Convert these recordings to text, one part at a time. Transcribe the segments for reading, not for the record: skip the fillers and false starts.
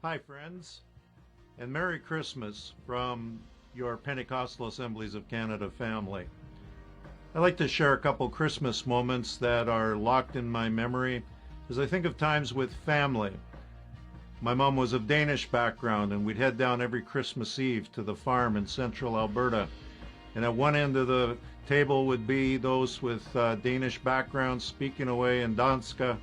Hi, friends, and Merry Christmas from your Pentecostal Assemblies of Canada family. I'd like to share a couple Christmas moments that are locked in my memory as I think of times with family. My mom was of Danish background, and we'd head down every Christmas Eve to the farm in central Alberta. And at one end of the table would be those with Danish backgrounds speaking away in Danska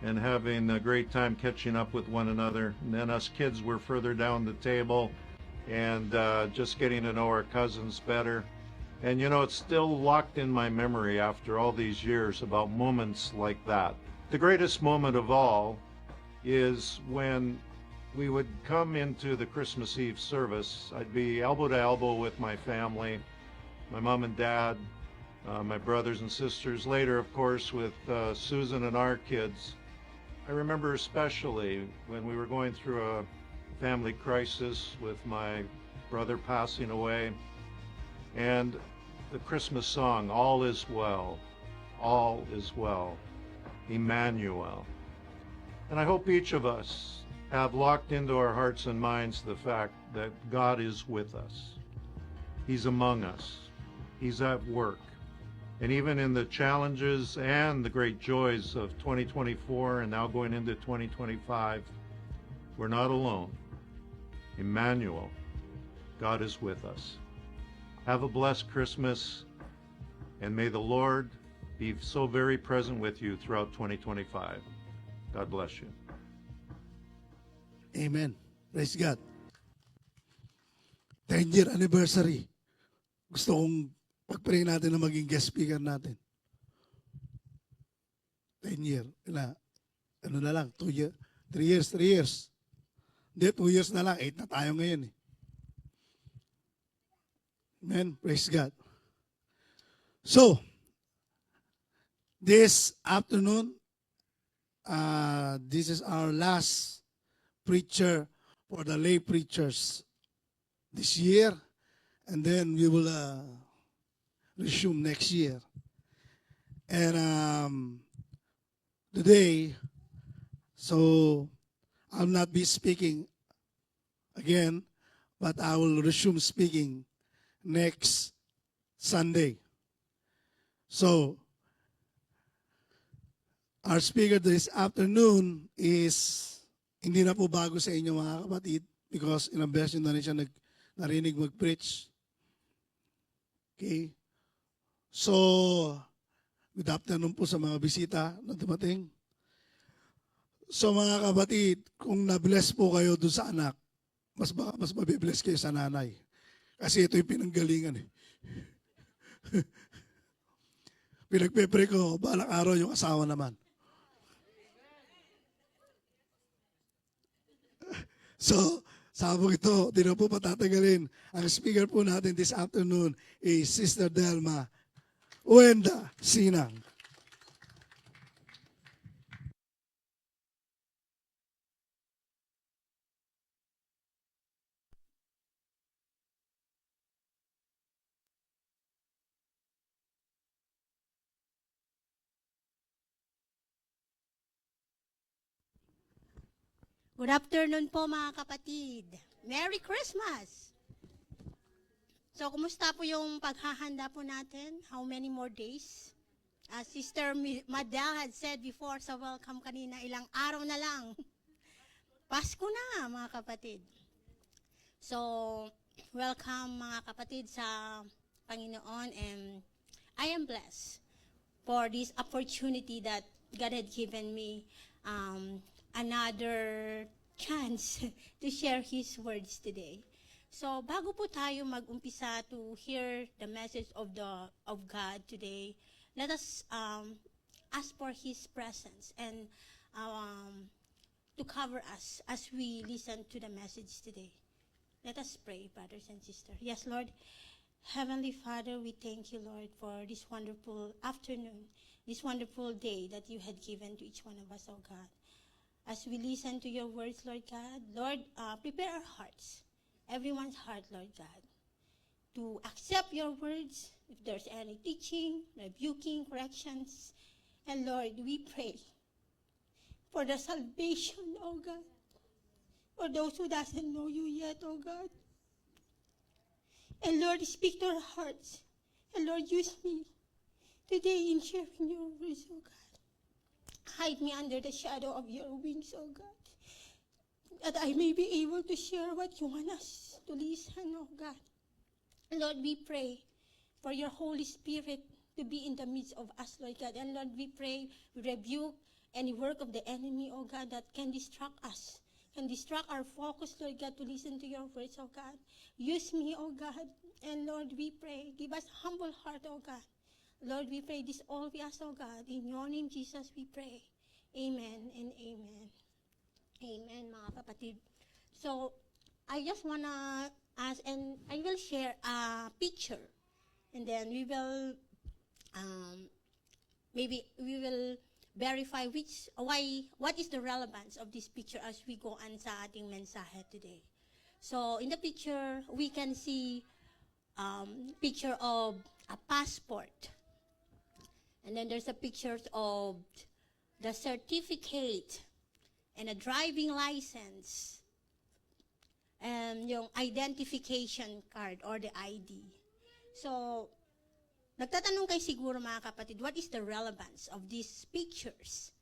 and having a great time catching up with one another. And then us kids were further down the table and just getting to know our cousins better. And you know, it's still locked in my memory after all these years about moments like that. The greatest moment of all is when we would come into the Christmas Eve service. I'd be elbow to elbow with my family, my mom and dad, my brothers and sisters, later, of course, with Susan and our kids. I remember especially when we were going through a family crisis with my brother passing away, and the Christmas song, All Is Well, All Is Well, Emmanuel. And I hope each of us have locked into our hearts and minds the fact that God is with us. He's among us. He's at work. And even in the challenges and the great joys of 2024 and now going into 2025, we're not alone. Emmanuel, God is with us. Have a blessed Christmas, and may the Lord be so very present with you throughout 2025. God bless you. Amen. Praise God. 10-year anniversary. Gusto kong pag-pray natin na maging guest speaker natin. 10-year. Ano na lang, 2 years, 3 years, 3 years. Hindi, 2 years na lang, 8 na tayo ngayon eh. Amen. Praise God. So, this afternoon, this is our last preacher for the lay preachers this year, and then we will resume next year. And today, so I'll not be speaking again, but I will resume speaking next Sunday. So, our speaker this afternoon is hindi na po bago sa inyo mga kapatid because ilang beses na rin siya narinig mag-preach. Okay? So, good afternoon po sa mga bisita na dumating. So mga kapatid, kung na-bless po kayo doon sa anak, mas mabibless kayo sa nanay. Kasi ito yung pinanggalingan eh. Pinagpe-pray ko, balang araw yung asawa naman. So, sabog ito, di na po patatagalin. Ang speaker po natin this afternoon is Sister Delma Uenda Sinang. Good afternoon po mga kapatid. Merry Christmas! So, kumusta po yung paghahanda po natin? How many more days? As Sister Madel had said before sa welcome kanina, ilang araw na lang. Pasko na mga kapatid. So, welcome mga kapatid sa Panginoon, and I am blessed for this opportunity that God had given me another chance to share His words today. So, bago po tayo mag-umpisa to hear the message of God today, let us ask for His presence and to cover us as we listen to the message today. Let us pray, brothers and sisters. Yes, Lord. Heavenly Father, we thank you, Lord, for this wonderful afternoon, this wonderful day that you had given to each one of us, oh God. As we listen to your words, Lord God, Lord, prepare our hearts, everyone's heart, Lord God, to accept your words. If there's any teaching, rebuking, corrections, and Lord, we pray for the salvation, oh God, for those who doesn't know you yet, oh God. And Lord, speak to our hearts. And Lord, use me today in sharing your words, oh God. Hide me under the shadow of your wings, oh God, that I may be able to share what you want us to listen, oh God. Lord, we pray for your Holy Spirit to be in the midst of us, Lord God. And Lord, we pray, we rebuke any work of the enemy, oh God, that can distract us, can distract our focus, Lord God, to listen to your words, oh God. Use me, oh God. And Lord, we pray, give us humble heart, oh God. Lord, we pray this all we ask, oh God. In your name, Jesus, we pray. Amen and amen. Amen, mga kapatid. So, I just wanna ask, and I will share a picture, and then we will, maybe we will verify what is the relevance of this picture as we go on sa ating mensahe today. So, in the picture, we can see picture of a passport, and then there's a picture of the certificate and a driving license, and yung identification card or the ID. So, nagtatanong kayo siguro mga kapatid, what is the relevance of these pictures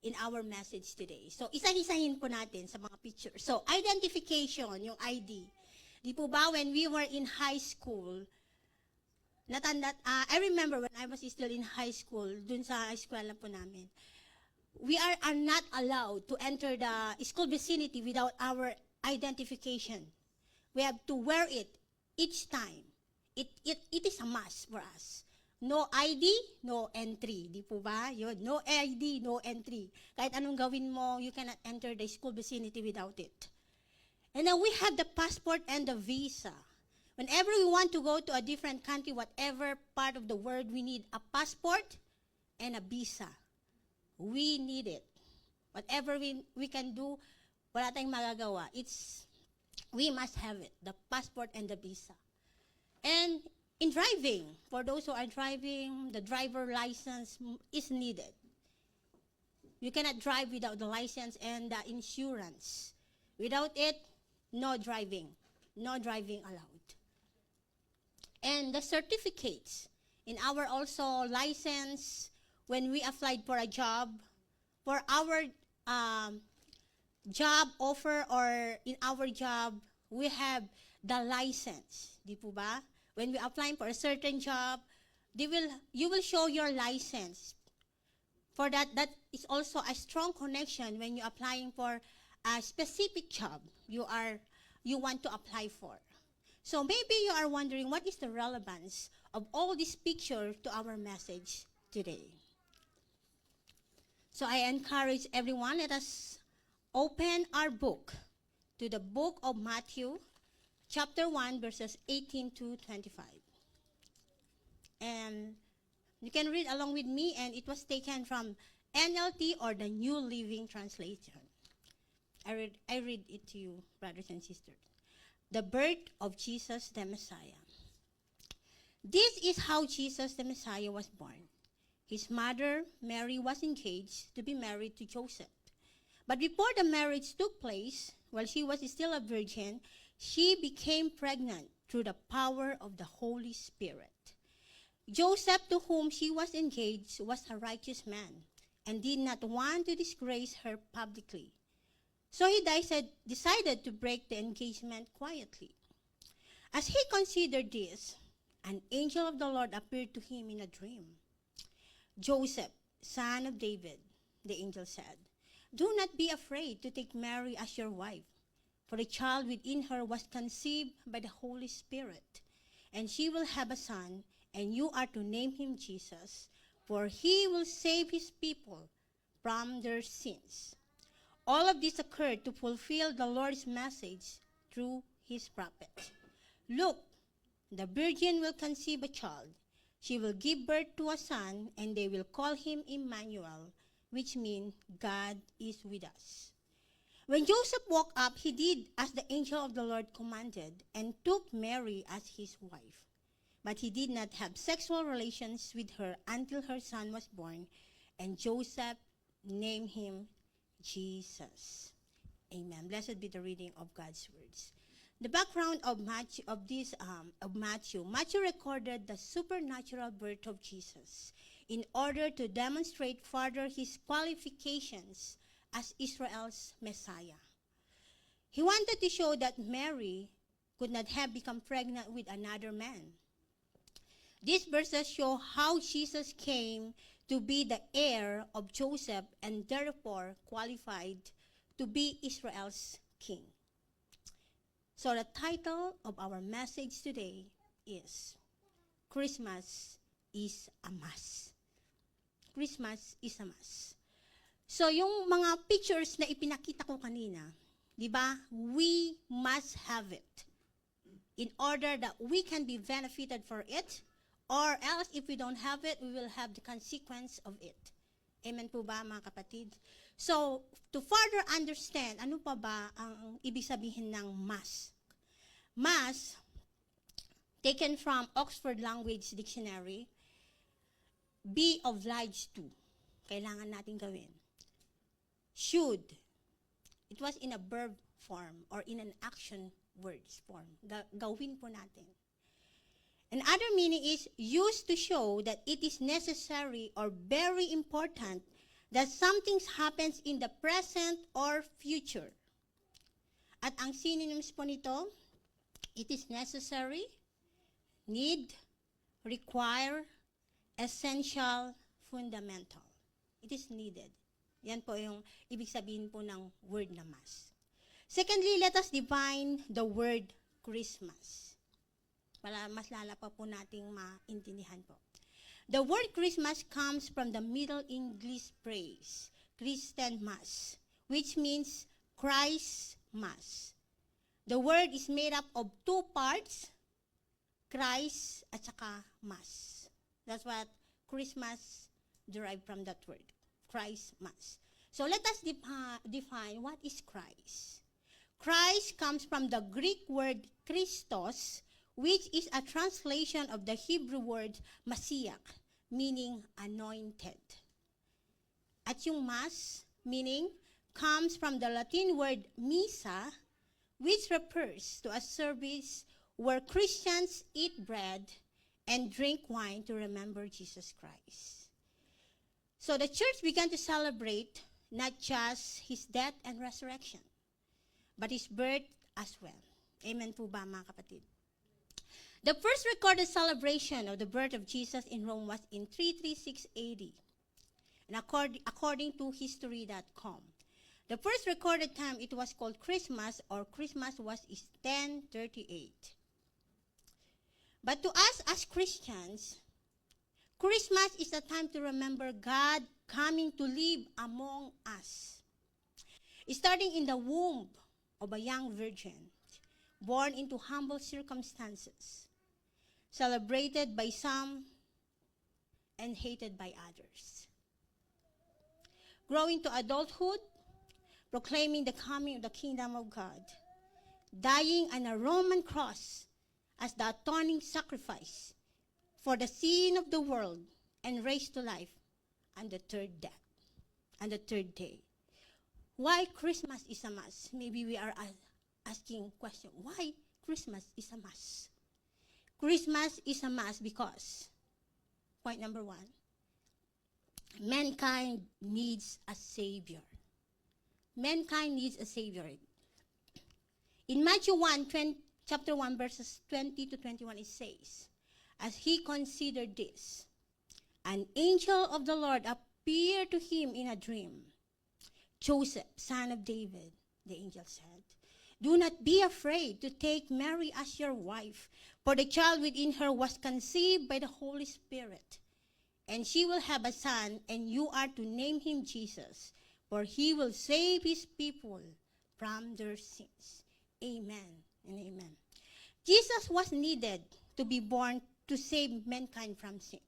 in our message today? So, isa-isahin po natin sa mga pictures. So, identification, yung ID. Di po ba when we were in high school, I remember when I was still in high school, dun sa eskwela po namin, we are not allowed to enter the school vicinity without our identification. We have to wear it each time. It is a must for us. No ID, no entry. Di po ba? Yun. No ID, no entry. Kahit anong gawin mo, you cannot enter the school vicinity without it. And then we have the passport and the visa. Whenever we want to go to a different country, whatever part of the world, we need a passport and a visa. We need it. Whatever we can do, wala tayong magagawa. We must have it, the passport and the visa. And in driving, for those who are driving, the driver license is needed. You cannot drive without the license and the insurance. Without it, no driving. No driving allowed. And the certificates in our also license, when we applied for a job, for our job offer or in our job, we have the license. Di po ba? When we applying for a certain job, you will show your license. For that is also a strong connection when you're applying for a specific job you want to apply for. So maybe you are wondering what is the relevance of all these pictures to our message today. So I encourage everyone, let us open our book to the book of Matthew, chapter 1, verses 18 to 25. And you can read along with me, and it was taken from NLT or the New Living Translation. I read it to you, brothers and sisters. The birth of Jesus the Messiah. This is how Jesus the Messiah was born. His mother, Mary, was engaged to be married to Joseph. But before the marriage took place, while she was still a virgin, she became pregnant through the power of the Holy Spirit. Joseph, to whom she was engaged, was a righteous man and did not want to disgrace her publicly. So he decided to break the engagement quietly. As he considered this, an angel of the Lord appeared to him in a dream. Joseph, son of David, the angel said, do not be afraid to take Mary as your wife, for the child within her was conceived by the Holy Spirit, and she will have a son, and you are to name him Jesus, for he will save his people from their sins. All of this occurred to fulfill the Lord's message through his prophet. Look, the virgin will conceive a child. She will give birth to a son, and they will call him Emmanuel, which means God is with us. When Joseph woke up, he did as the angel of the Lord commanded and took Mary as his wife. But he did not have sexual relations with her until her son was born, and Joseph named him Jesus. Amen. Blessed be the reading of God's words. The background of Matthew. Matthew recorded the supernatural birth of Jesus in order to demonstrate further his qualifications as Israel's Messiah. He wanted to show that Mary could not have become pregnant with another man. These verses show how Jesus came to be the heir of Joseph and therefore qualified to be Israel's king. So the title of our message today is Christmas is a Must. Christmas is a must. So yung mga pictures na ipinakita ko kanina, di ba? We must have it in order that we can be benefited for it, or else if we don't have it, we will have the consequence of it. Amen po ba, mga kapatid? So, to further understand, ano pa ba ang ibig sabihin ng must? Must, taken from Oxford Language Dictionary, be obliged to. Kailangan natin gawin. Should. It was in a verb form or in an action words form. Gawin po natin. Another meaning is used to show that it is necessary or very important that something happens in the present or future. At ang synonyms po nito, it is necessary, need, require, essential, fundamental. It is needed. Yan po yung ibig sabihin po ng word na must. Secondly, let us define the word Christmas. Para mas lala pa po nating maintindihan po. The word Christmas comes from the Middle English phrase, Christen Mass, which means Christ Mass. The word is made up of two parts, Christ at saka Mass. That's what Christmas derived from that word, Christ Mass. So let us define what is Christ. Christ comes from the Greek word Christos, which is a translation of the Hebrew word Messiah, meaning anointed. At yung Mass, meaning, comes from the Latin word Missa, which refers to a service where Christians eat bread and drink wine to remember Jesus Christ. So the church began to celebrate not just his death and resurrection, but his birth as well. Amen po ba, mga kapatid? The first recorded celebration of the birth of Jesus in Rome was in 336 AD, and according to history.com. The first recorded time it was called Christmas or Christmas was 1038. But to us as Christians, Christmas is a time to remember God coming to live among us. Starting in the womb of a young virgin, born into humble circumstances, celebrated by some and hated by others. Growing to adulthood, proclaiming the coming of the kingdom of God, dying on a Roman cross as the atoning sacrifice for the sin of the world, and raised to life on the third day. Why Christmas is a must? Maybe we are asking question, why Christmas is a must? Christmas is a must because, point number one, mankind needs a Savior. Mankind needs a Savior. In Matthew 1, chapter 1, verses 20 to 21, it says, as he considered this, an angel of the Lord appeared to him in a dream. Joseph, son of David, the angel said, do not be afraid to take Mary as your wife, for the child within her was conceived by the Holy Spirit. And she will have a son, and you are to name him Jesus, for he will save his people from their sins. Amen and amen. Jesus was needed to be born to save mankind from sins.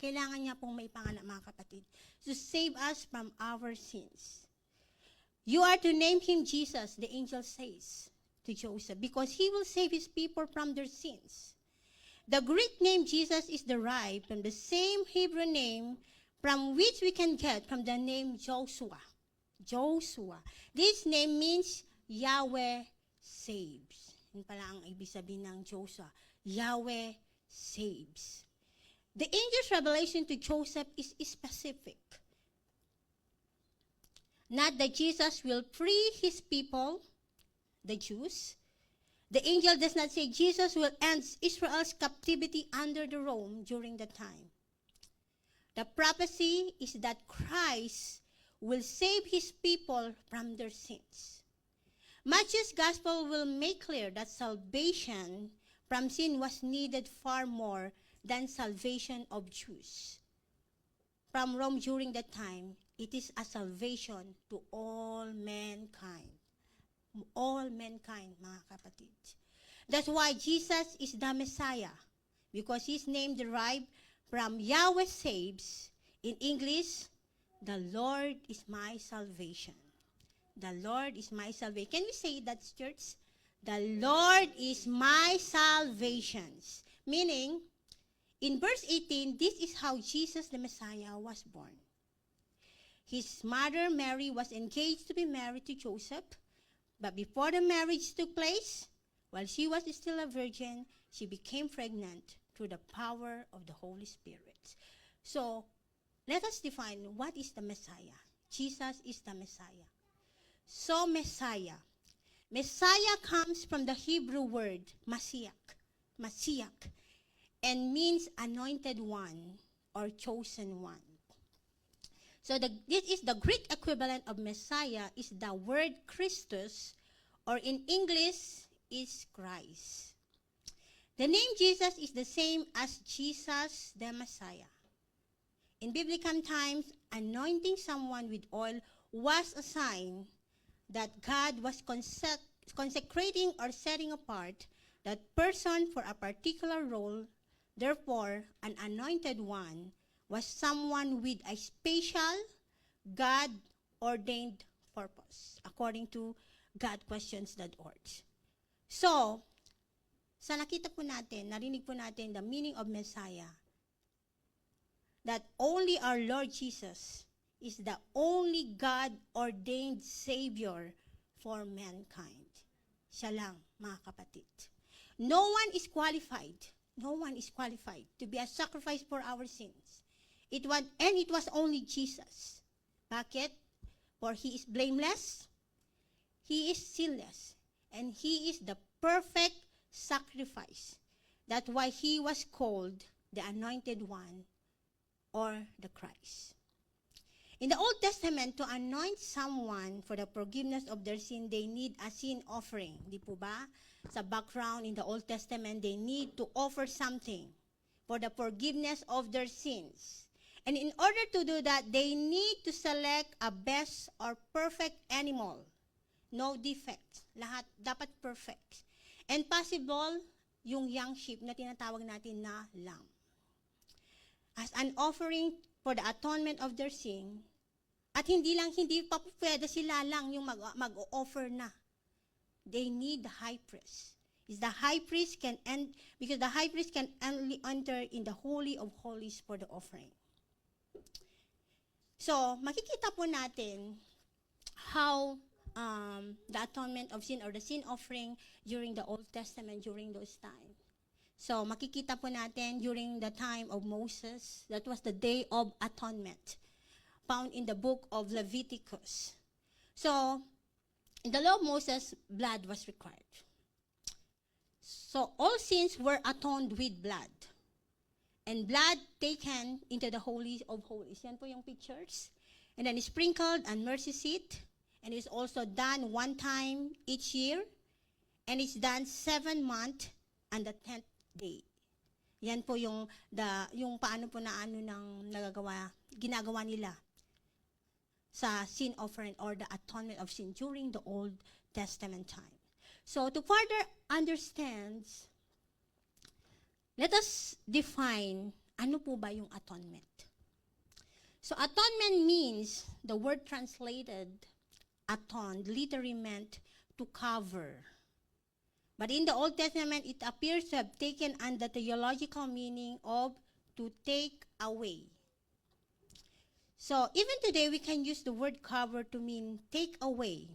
Kailangan niya pong may panganak, mga kapatid, to save us from our sins. You are to name him Jesus, the angel says to Joseph, because he will save his people from their sins. The Greek name Jesus is derived from the same Hebrew name from which we can get from the name Joshua, Joshua. This name means Yahweh saves. Yun pala ang ibig sabihin ng Joshua. Yahweh saves. The angel's revelation to Joseph is specific. Not that Jesus will free his people, the Jews. The angel does not say Jesus will end Israel's captivity under the Rome during that time. The prophecy is that Christ will save his people from their sins. Matthew's gospel will make clear that salvation from sin was needed far more than salvation of Jews. From Rome during that time, it is a salvation to all mankind. All mankind, mga kapatid. That's why Jesus is the Messiah, because his name derived from Yahweh saves. In English, the Lord is my salvation. The Lord is my salvation. Can we say that, church? The Lord is my salvation. Meaning, in verse 18, this is how Jesus the Messiah was born. His mother Mary was engaged to be married to Joseph, but before the marriage took place, while she was still a virgin, she became pregnant through the power of the Holy Spirit. So, let us define what is the Messiah. Jesus is the Messiah. So, Messiah. Messiah comes from the Hebrew word Masiach, and means anointed one or chosen one. So this is the Greek equivalent of Messiah is the word Christus, or in English is Christ. The name Jesus is the same as Jesus the Messiah. In biblical times, anointing someone with oil was a sign that God was consecrating or setting apart that person for a particular role. Therefore, an anointed one was someone with a special, God-ordained purpose, according to GodQuestions.org. So, sa nakita po natin, narinig po natin the meaning of Messiah, that only our Lord Jesus is the only God-ordained Savior for mankind. Siya lang, mga kapatid. No one is qualified to be a sacrifice for our sins. It was only Jesus. Bakit? For he is blameless, he is sinless, and he is the perfect sacrifice. That's why he was called the Anointed One or the Christ. In the Old Testament, to anoint someone for the forgiveness of their sin, they need a sin offering. Di po ba? Sa background in the Old Testament, they need to offer something for the forgiveness of their sins. And in order to do that, they need to select a best or perfect animal. No defects. Lahat dapat perfect. And possible, yung young sheep na tinatawag natin na lamb. As an offering for the atonement of their sin. At hindi pa pwede sila lang yung mag-offer na. They need the high priest. Because the high priest can only enter in the Holy of Holies for the offering. So, makikita po natin how the atonement of sin or the sin offering during the Old Testament during those times. So, makikita po natin during the time of Moses, that was the Day of Atonement, found in the book of Leviticus. So, in the law of Moses, blood was required. So, all sins were atoned with blood. And blood taken into the Holy of Holies. Yan po yung pictures. And then sprinkled on mercy seat. And it's also done one time each year. And it's done 7 months on the 10th day. Yan po yung paano po na ginagawa nila sa sin offering or the atonement of sin during the Old Testament time. So to further understand, let us define ano po ba yung atonement. So atonement means, the word translated atoned literally meant to cover. But in the Old Testament, it appears to have taken on the theological meaning of to take away. So even today, we can use the word cover to mean take away.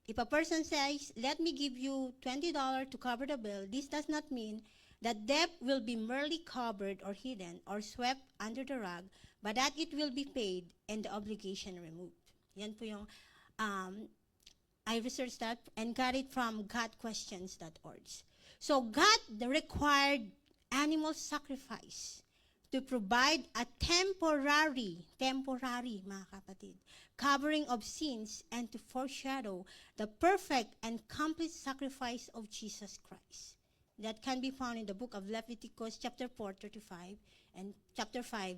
If a person says, let me give you $20 to cover the bill, this does not mean that debt will be merely covered or hidden or swept under the rug, but that it will be paid and the obligation removed. Yan po yung, I researched that and got it from godquestions.org. So God required animal sacrifice to provide a temporary, mga kapatid, covering of sins and to foreshadow the perfect and complete sacrifice of Jesus Christ. That can be found in the book of Leviticus chapter 4:35 and chapter 5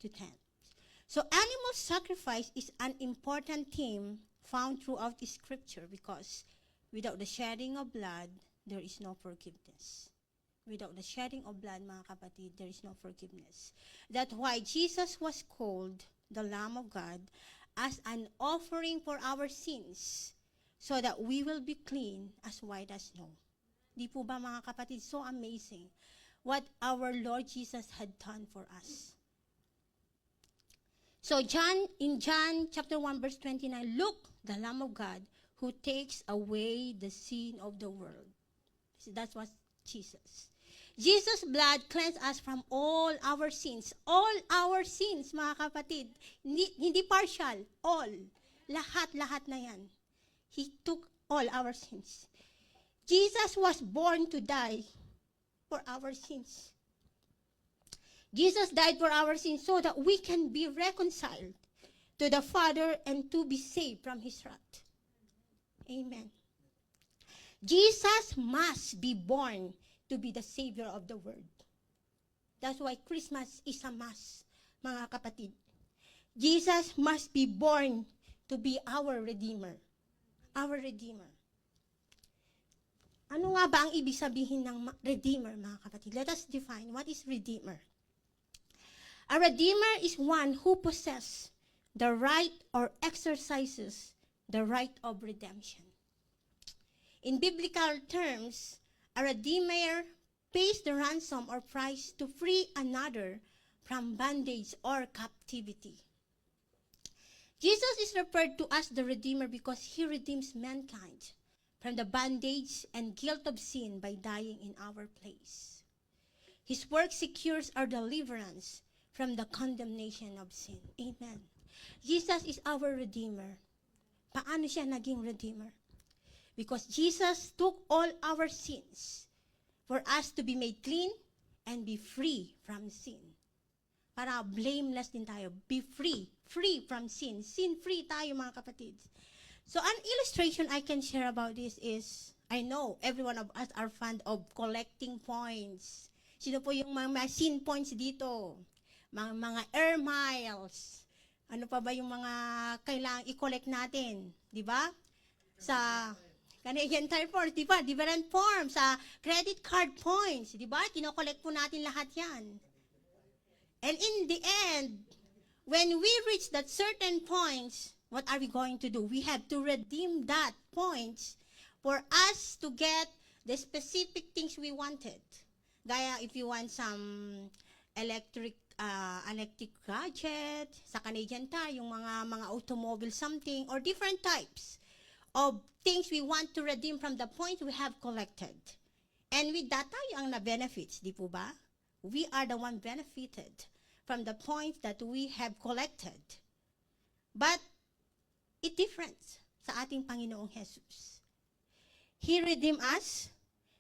to 10. So animal sacrifice is an important theme found throughout the scripture because without the shedding of blood, there is no forgiveness. Without the shedding of blood, mga kapatid, there is no forgiveness. That's why Jesus was called the Lamb of God as an offering for our sins so that we will be clean as white as snow. Di po ba mga kapatid, so amazing what our Lord Jesus had done for us. So in John chapter 1 verse 29, look, the Lamb of God who takes away the sin of the world. So that was Jesus. Jesus' blood cleansed us from all our sins. All our sins, mga kapatid. Hindi partial, all. Lahat na yan. He took all our sins. Jesus was born to die for our sins. Jesus died for our sins so that we can be reconciled to the Father and to be saved from His wrath. Amen. Jesus must be born to be the Savior of the world. That's why Christmas is a mass, mga kapatid. Jesus must be born to be our Redeemer. Our Redeemer. Ano nga ba ang ibig sabihin ng Redeemer, mga kapatid? Let us define what is Redeemer. A Redeemer is one who possesses the right or exercises the right of redemption. In biblical terms, a redeemer pays the ransom or price to free another from bondage or captivity. Jesus is referred to as the Redeemer because He redeems mankind from the bondage and guilt of sin by dying in our place. His work secures our deliverance from the condemnation of sin. Amen. Jesus is our Redeemer. Paano siya naging Redeemer? Because Jesus took all our sins for us to be made clean and be free from sin. Para blameless din tayo. Be free from sin. Sin-free tayo, mga kapatid. So an illustration I can share about this is, I know every one of us are fond of collecting points. Sino po yung mga sin points dito? Mga air miles. Ano pa ba yung mga kailangang i-collect natin? Di ba? Sa Canadian Tire Force, di ba? Different forms. Sa credit card points, di ba? Kino-collect po natin lahat yan. And in the end, when we reach that certain points, what are we going to do? We have to redeem that points for us to get the specific things we wanted. Gaya if you want some electric gadget, sa Canadian Tire, yung mga automobile something, or different types of things we want to redeem from the points we have collected. And with that, tayo ang na-benefits, di po ba? We are the one benefited from the points that we have collected. But, it different sa ating Panginoong Jesus. He redeemed us.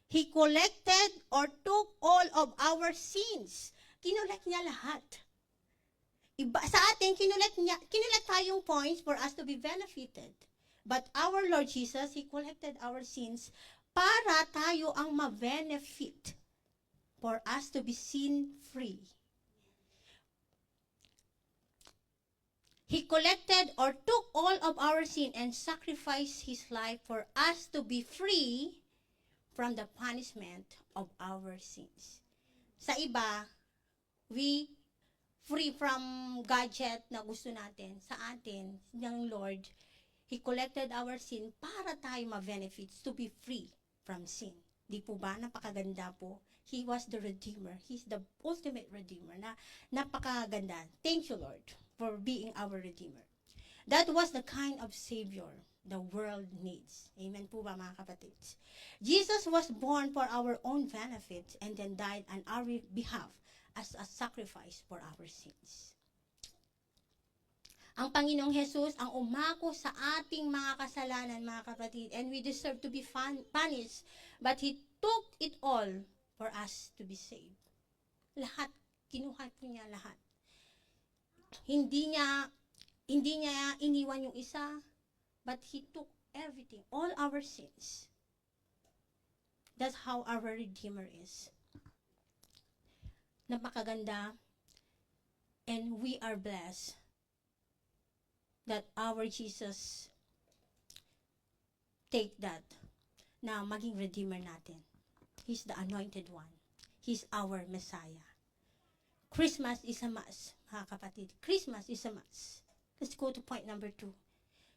He collected or took all of our sins. Kinulat niya lahat. Iba, sa atin, kinulat tayong points for us to be benefited. But our Lord Jesus, He collected our sins para tayo ang ma-benefit for us to be sin-free. He collected or took all of our sin and sacrificed His life for us to be free from the punishment of our sins. Sa iba, we free from gadget na gusto natin. Sa atin, ng Lord, He collected our sin para tayo ma-benefits to be free from sin. Di po ba? Napakaganda po. He was the Redeemer. He's the ultimate Redeemer. Napakaganda. Thank you, Lord, for being our Redeemer. That was the kind of Savior the world needs. Amen po ba, mga kapatids? Jesus was born for our own benefit and then died on our behalf as a sacrifice for our sins. Ang Panginoong Jesus ang umako sa ating mga kasalanan, mga kapatid, and we deserve to be punished, but He took it all for us to be saved. Lahat, kinuha po niya lahat. Hindi niya iniwan yung isa, but He took everything, all our sins. That's how our Redeemer is. Napakaganda, and we are blessed that our Jesus take that na maging Redeemer natin. He's the anointed one. He's our Messiah. Christmas is a must, mga kapatid. Christmas is a must. Let's go to point number 2.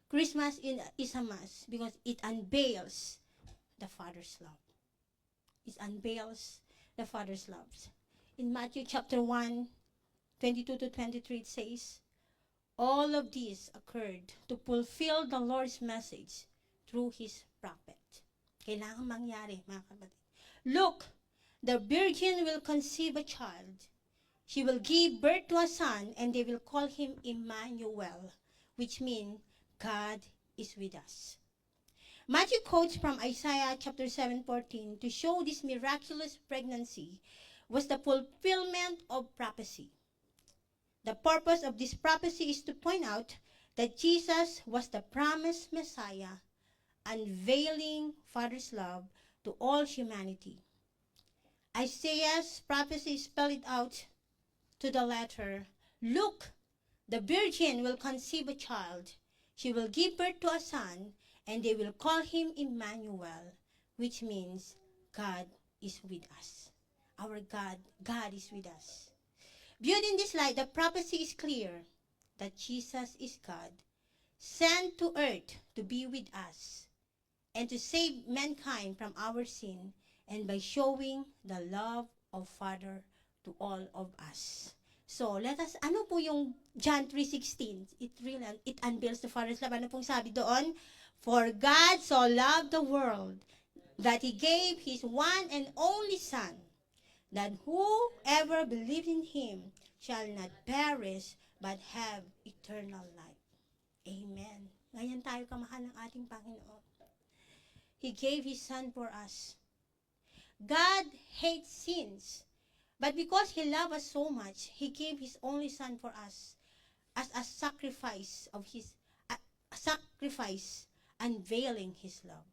Christmas is a must because it unveils the Father's love. It unveils the Father's love. In Matthew chapter 1, 22 to 23, it says, all of this occurred to fulfill the Lord's message through His prophet. Kailangan mangyari, mga kapatid. Look, the virgin will conceive a child. She will give birth to a son, and they will call him Emmanuel, which means God is with us. Matthew quotes from Isaiah chapter 7:14 to show this miraculous pregnancy was the fulfillment of prophecy. The purpose of this prophecy is to point out that Jesus was the promised Messiah, unveiling Father's love to all humanity. Isaiah's prophecy spelled it out to the letter, look, the virgin will conceive a child. She will give birth to a son, and they will call him Emmanuel, which means God is with us. Our God is with us. Viewed in this light, the prophecy is clear that Jesus is God, sent to earth to be with us and to save mankind from our sin, and by showing the love of Father to all of us. So, let us, ano po yung John 3:16? It unveils the Father's love. Ano pong sabi doon? For God so loved the world that He gave His one and only Son, that whoever believes in Him shall not perish, but have eternal life. Amen. Ganyan tayo kamahal ng ating Panginoon. He gave His Son for us. God hates sins, but because He loved us so much, He gave His only Son for us as a sacrifice unveiling His love.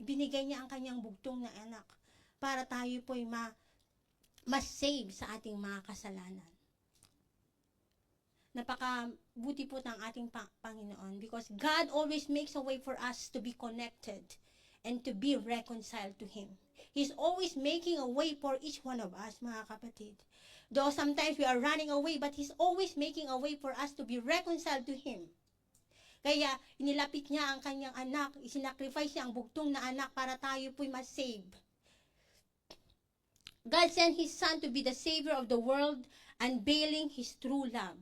Ibinigay niya ang kanyang bugtong na anak para tayo po'y mas-save sa ating mga kasalanan. Napakabuti po ng ating Panginoon because God always makes a way for us to be connected and to be reconciled to Him. He's always making a way for each one of us, mga kapatid. Though sometimes we are running away, but He's always making a way for us to be reconciled to Him. Kaya inilapit niya ang kanyang anak, isinacrifice niya ang bugtong na anak para tayo po'y mas-save. God sent His Son to be the Savior of the world, unveiling His true love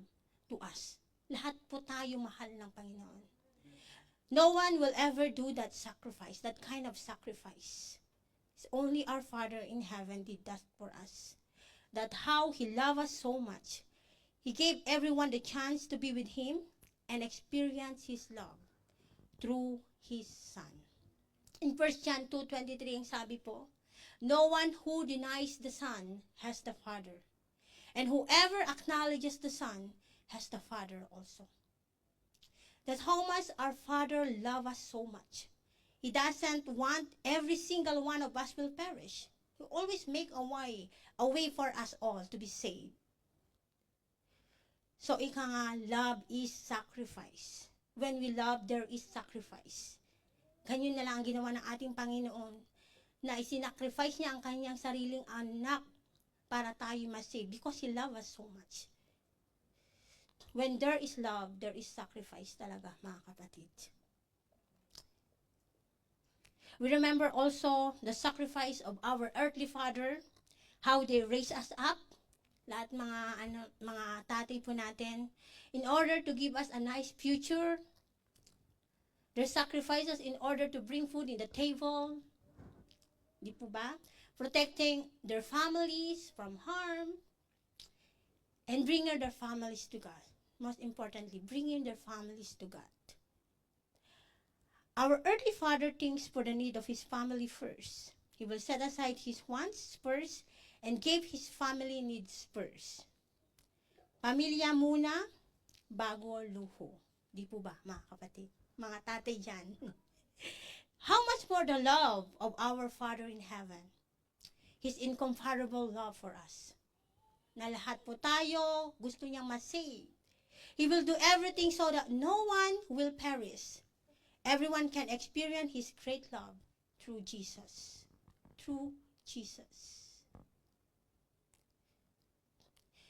to us. Lahat po tayo mahal ng Panginoon. No one will ever do that sacrifice, that kind of sacrifice. It's only our Father in heaven did that for us. That how He loved us so much. He gave everyone the chance to be with Him and experience His love through His Son. In 1 John 2:23, ang sabi po, no one who denies the Son has the Father, and whoever acknowledges the Son has the Father also. That's how much our Father loves us so much. He doesn't want every single one of us will perish. He always make a way for us all to be saved. So, ika nga, love is sacrifice. When we love, there is sacrifice. Ganyan na lang ang ginawa ng ating Panginoon, na isinacrifice niya ang kanyang sariling anak para tayo ma-save because He loves us so much. When there is love, there is sacrifice talaga, mga kapatid. We remember also the sacrifice of our earthly father, how they raised us up, lahat mga tatay po natin, in order to give us a nice future, their sacrifices in order to bring food in the table, di po ba? Protecting their families from harm, and bringing their families to God. Most importantly, bringing their families to God. Our earthly father thinks for the need of his family first. He will set aside his wants first and give his family needs first. Pamilya muna, bago luho. Di po ba, mga kapatid? Mga tatay dyan. How much more the love of our Father in heaven? His incomparable love for us. Na lahat po tayo gusto niyang ma-save. He will do everything so that no one will perish. Everyone can experience His great love through Jesus. Through Jesus.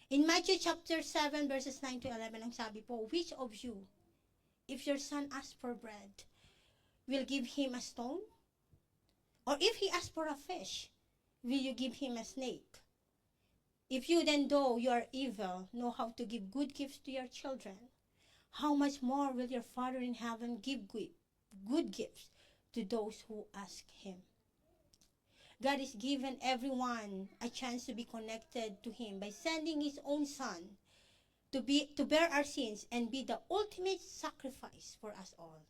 In Matthew chapter 7 verses 9 to 11, ang sabi po, which of you, if your son asks for bread, will give him a stone? Or if he asks for a fish, will you give him a snake? If you then, though you are evil, know how to give good gifts to your children, how much more will your Father in heaven give good gifts to those who ask Him? God has given everyone a chance to be connected to Him by sending His own Son to bear our sins and be the ultimate sacrifice for us all.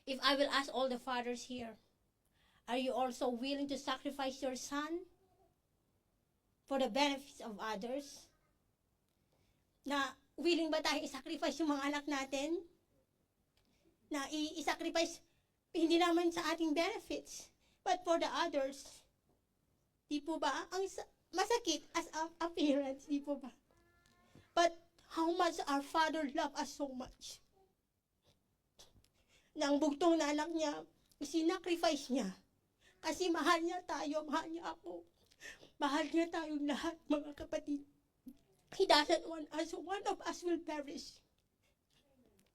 If I will ask all the fathers here, are you also willing to sacrifice your son for the benefits of others? Na willing ba tayo i-sacrifice yung mga anak natin? Na i-sacrifice hindi naman sa ating benefits, but for the others? Di po ba? Ang masakit as a parent, di po ba? But how much our Father love us so much? Na ang bugtong na anak niya, isinacrifice niya. Kasi mahal niya tayo, mahal niya ako. Mahal niya tayong lahat, mga kapatid. He doesn't want us, one of us will perish.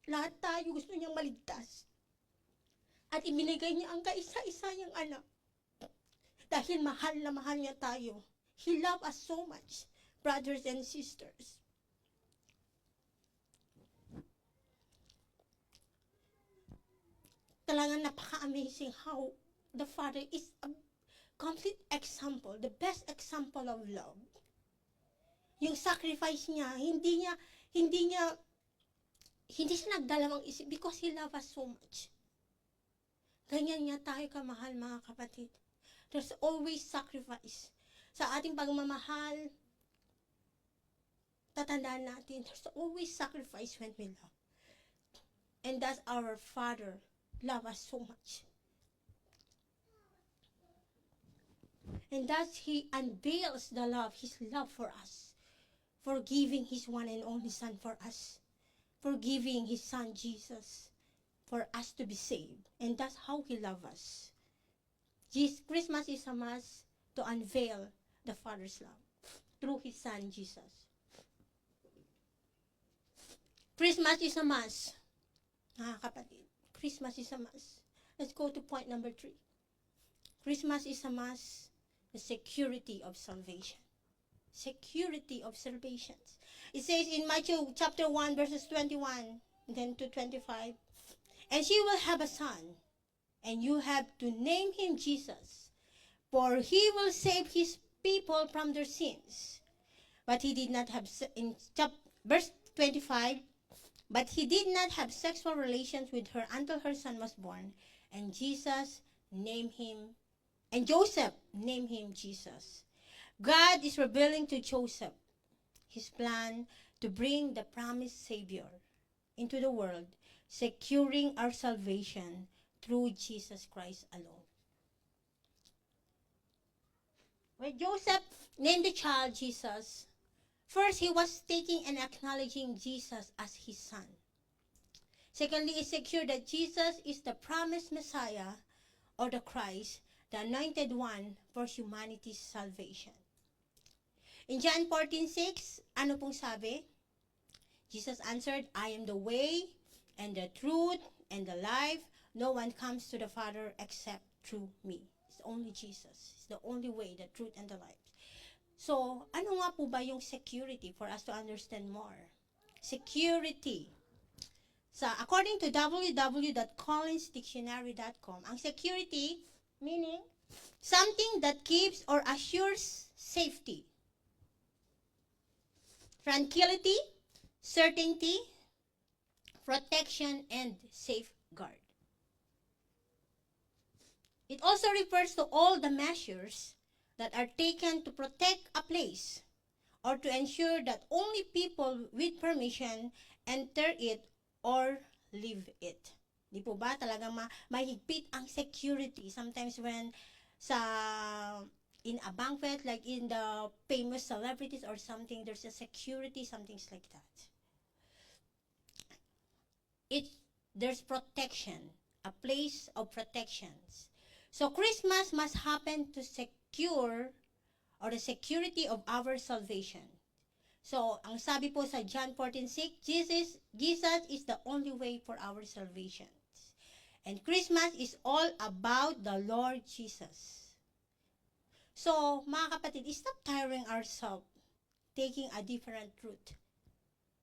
Lahat tayo gusto niyang maligtas. At ibinigay niya ang kaisa-isa niyang anak. Dahil mahal na mahal niya tayo. He loved us so much, brothers and sisters. Talagang napaka-amazing how the Father is a complete example, the best example of love. Yung sacrifice niya, hindi siya nagdalawang isip because He loves us so much. Ganyan niya tayo kamahal, mga kapatid. There's always sacrifice. Sa ating pagmamahal, tatandaan natin, there's always sacrifice when we love. And that's our Father love us so much. And thus He unveils the love, His love for us, for giving His one and only Son for us, for giving His Son Jesus for us to be saved. And that's how He loves us. Christmas is a mass to unveil the Father's love through His Son Jesus. Christmas is a mass, mga kapatid. Christmas is a mass. Let's go to point number 3. Christmas is a mass, the security of salvation. Security of salvation. It says in Matthew chapter 1 verses 21 then to 25, and she will have a son, and you have to name him Jesus, for he will save his people from their sins. But he did not have, in verse 25, but he did not have sexual relations with her until her son was born, and Joseph named him Jesus. God is revealing to Joseph His plan to bring the promised Savior into the world, securing our salvation through Jesus Christ alone. When Joseph named the child Jesus, first, he was taking and acknowledging Jesus as his son. Secondly, he secured that Jesus is the promised Messiah or the Christ, the anointed one for humanity's salvation. In John 14:6, ano pong sabi? Jesus answered, I am the way and the truth and the life. No one comes to the Father except through me. It's only Jesus. It's the only way, the truth, and the life. So, ano nga po ba yung security for us to understand more? Security. So, according to www.collinsdictionary.com, ang security, meaning, something that keeps or assures safety, tranquility, certainty, protection, and safeguard. It also refers to all the measures that are taken to protect a place or to ensure that only people with permission enter it or leave it. Di po ba talagang mahigpit ang security? Sometimes when in a banquet, like in the famous celebrities or something, there's a security, some things like that. There's protection, a place of protections. So Christmas must happen to secure or the security of our salvation. So, ang sabi po sa John 14:6, Jesus is the only way for our salvation. And Christmas is all about the Lord Jesus. So, mga kapatid, stop tiring ourselves taking a different route.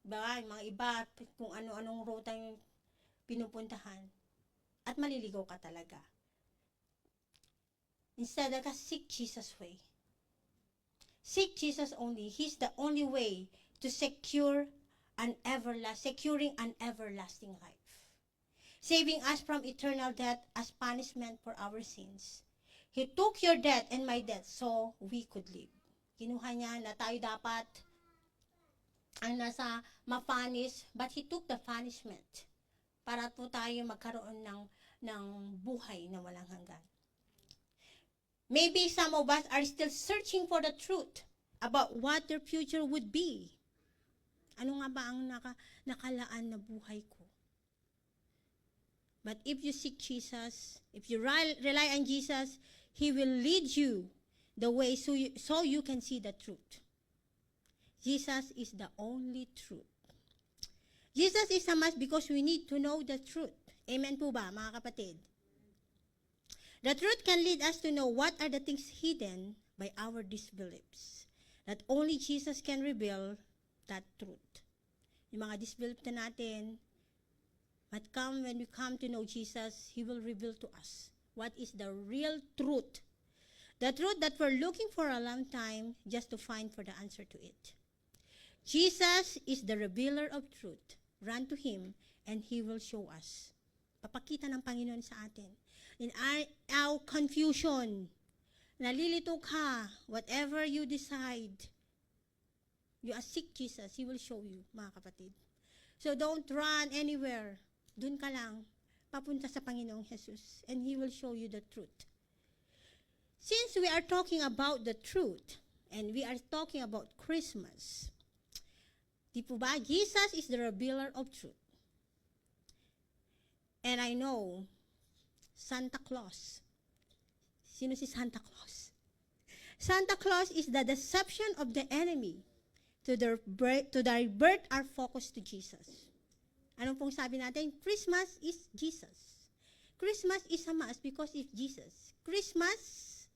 Diba? Yung mga iba, kung ano-anong route ang pinupuntahan. At maliligaw ka talaga. Instead, seek Jesus' way. Seek Jesus only. He's the only way to securing an everlasting life. Saving us from eternal death as punishment for our sins. He took your death and my death so we could live. Kinuha niya na tayo dapat ang nasa mapanis, but He took the punishment para po tayo magkaroon ng buhay na walang hanggan. Maybe some of us are still searching for the truth about what their future would be. Ano nga ba ang nakalaan na buhay ko? But if you seek Jesus, if you rely on Jesus, He will lead you the way so you can see the truth. Jesus is the only truth. Jesus is a must because we need to know the truth. Amen po ba, mga kapatid? The truth can lead us to know what are the things hidden by our disbeliefs. That only Jesus can reveal that truth. Yung mga disbelief na natin, but when we come to know Jesus, He will reveal to us what is the real truth. The truth that we're looking for a long time just to find for the answer to it. Jesus is the revealer of truth. Run to Him and He will show us. Papakita ng Panginoon sa atin. In our confusion, nalilito ka, whatever you decide, you seek Jesus, He will show you, mga kapatid. So don't run anywhere. Dun ka lang, papunta sa Panginoong Jesus, and He will show you the truth. Since we are talking about the truth, and we are talking about Christmas, di po ba, Jesus is the revealer of truth. And I know, Santa Claus. Sino si Santa Claus? Santa Claus is the deception of the enemy to divert our focus to Jesus. Anong pong sabi natin? Christmas is Jesus. Christmas is a must because it's Jesus. Christmas,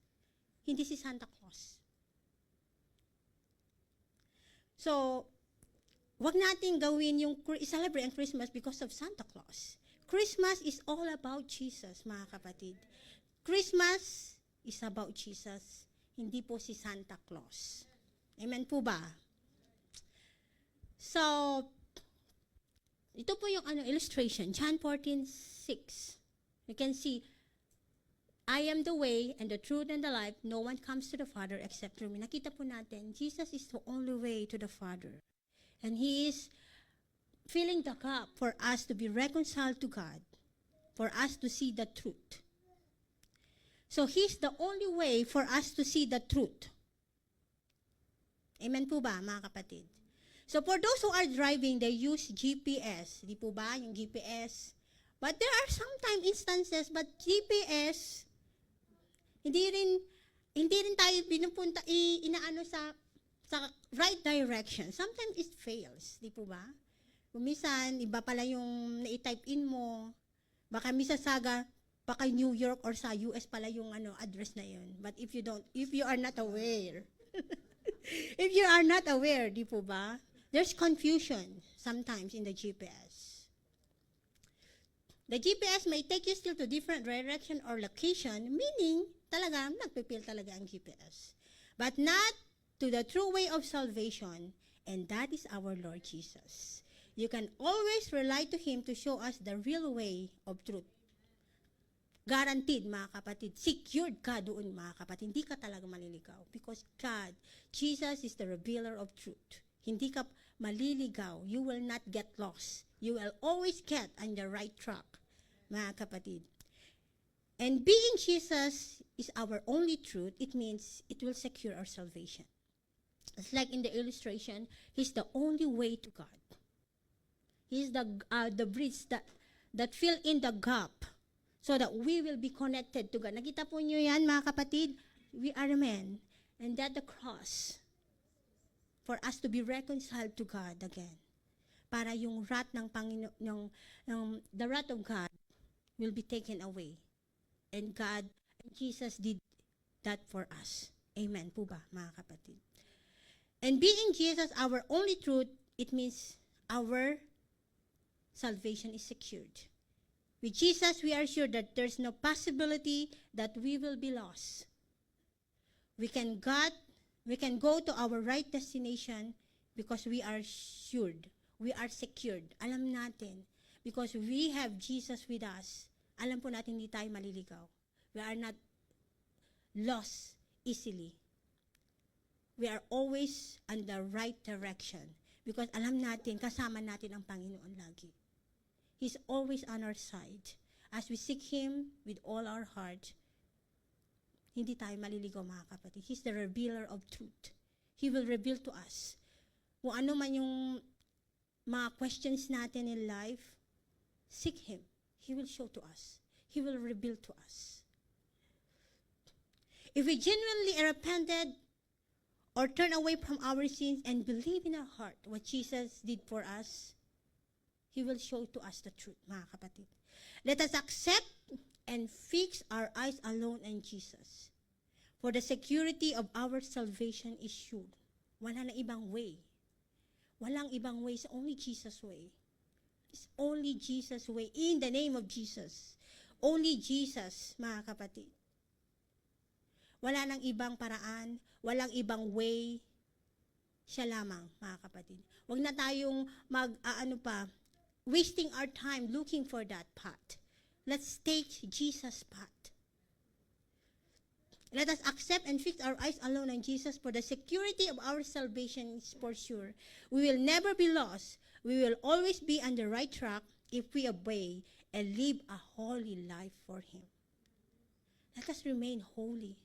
hindi si Santa Claus. So, wag natin gawin yung celebrate ang Christmas because of Santa Claus. Christmas is all about Jesus, mga kapatid. Christmas is about Jesus, hindi po si Santa Claus. Amen po ba? So, ito po yung illustration, John 14:6. You can see, I am the way and the truth and the life. No one comes to the Father except through me. Nakita po natin, Jesus is the only way to the Father. And He is filling the gap for us to be reconciled to God, for us to see the truth. So He's the only way for us to see the truth. Amen po ba, mga kapatid? So for those who are driving, they use GPS. Di po ba, yung GPS? But there are sometimes instances, but GPS, hindi rin tayo pinupunta, inaano sa right direction. Sometimes it fails. Di po ba? Kumisan, iba pala yung na-type in mo. Baka misasaga, baka New York or sa US pala yung address na yun. But if you are not aware. If you are not aware, di po ba? There's confusion sometimes in the GPS. The GPS may take you still to different direction or location, meaning talaga, nagpipil talaga ang GPS. But not to the true way of salvation, and that is our Lord Jesus. You can always rely to Him to show us the real way of truth. Guaranteed, mga kapatid. Secured ka doon, mga kapatid. Hindi ka talaga maliligaw. Because God, Jesus is the revealer of truth. Hindi ka maliligaw. You will not get lost. You will always get on the right track, mga kapatid. And being Jesus is our only truth, it means it will secure our salvation. It's like in the illustration, He's the only way to God. He's the bridge that fill in the gap so that we will be connected to God. Nakita po niyo yan, mga kapatid? We are men. And that the cross for us to be reconciled to God again. Para yung wrath ng Panginoon, the wrath of God will be taken away. And God, and Jesus did that for us. Amen po ba, mga kapatid? And being Jesus our only truth, it means our salvation is secured. With Jesus, we are sure that there's no possibility that we will be lost. We can go to our right destination because we are assured. We are secured. Alam natin. Because we have Jesus with us. Alam po natin hindi tayo maliligaw. We are not lost easily. We are always on the right direction. Because alam natin, kasama natin ang Panginoon lagi. He's always on our side. As we seek Him with all our heart, hindi tayo maliligaw, mga kapatid. He's the revealer of truth. He will reveal to us. Kung ano man yung mga questions natin in life, seek Him. He will show to us. He will reveal to us. If we genuinely repented or turn away from our sins and believe in our heart what Jesus did for us, He will show to us the truth, mga kapatid. Let us accept and fix our eyes alone on Jesus. For the security of our salvation is sure. Wala na ibang way. Walang ibang way. It's only Jesus' way. It's only Jesus' way. In the name of Jesus. Only Jesus, mga kapatid. Wala nang ibang paraan. Walang ibang way. Siya lamang, mga kapatid. Huwag na tayong wasting our time looking for that path. Let's take Jesus' path. Let us accept and fix our eyes alone on Jesus, for the security of our salvation is for sure. We will never be lost. We will always be on the right track if we obey and live a holy life for Him. Let us remain holy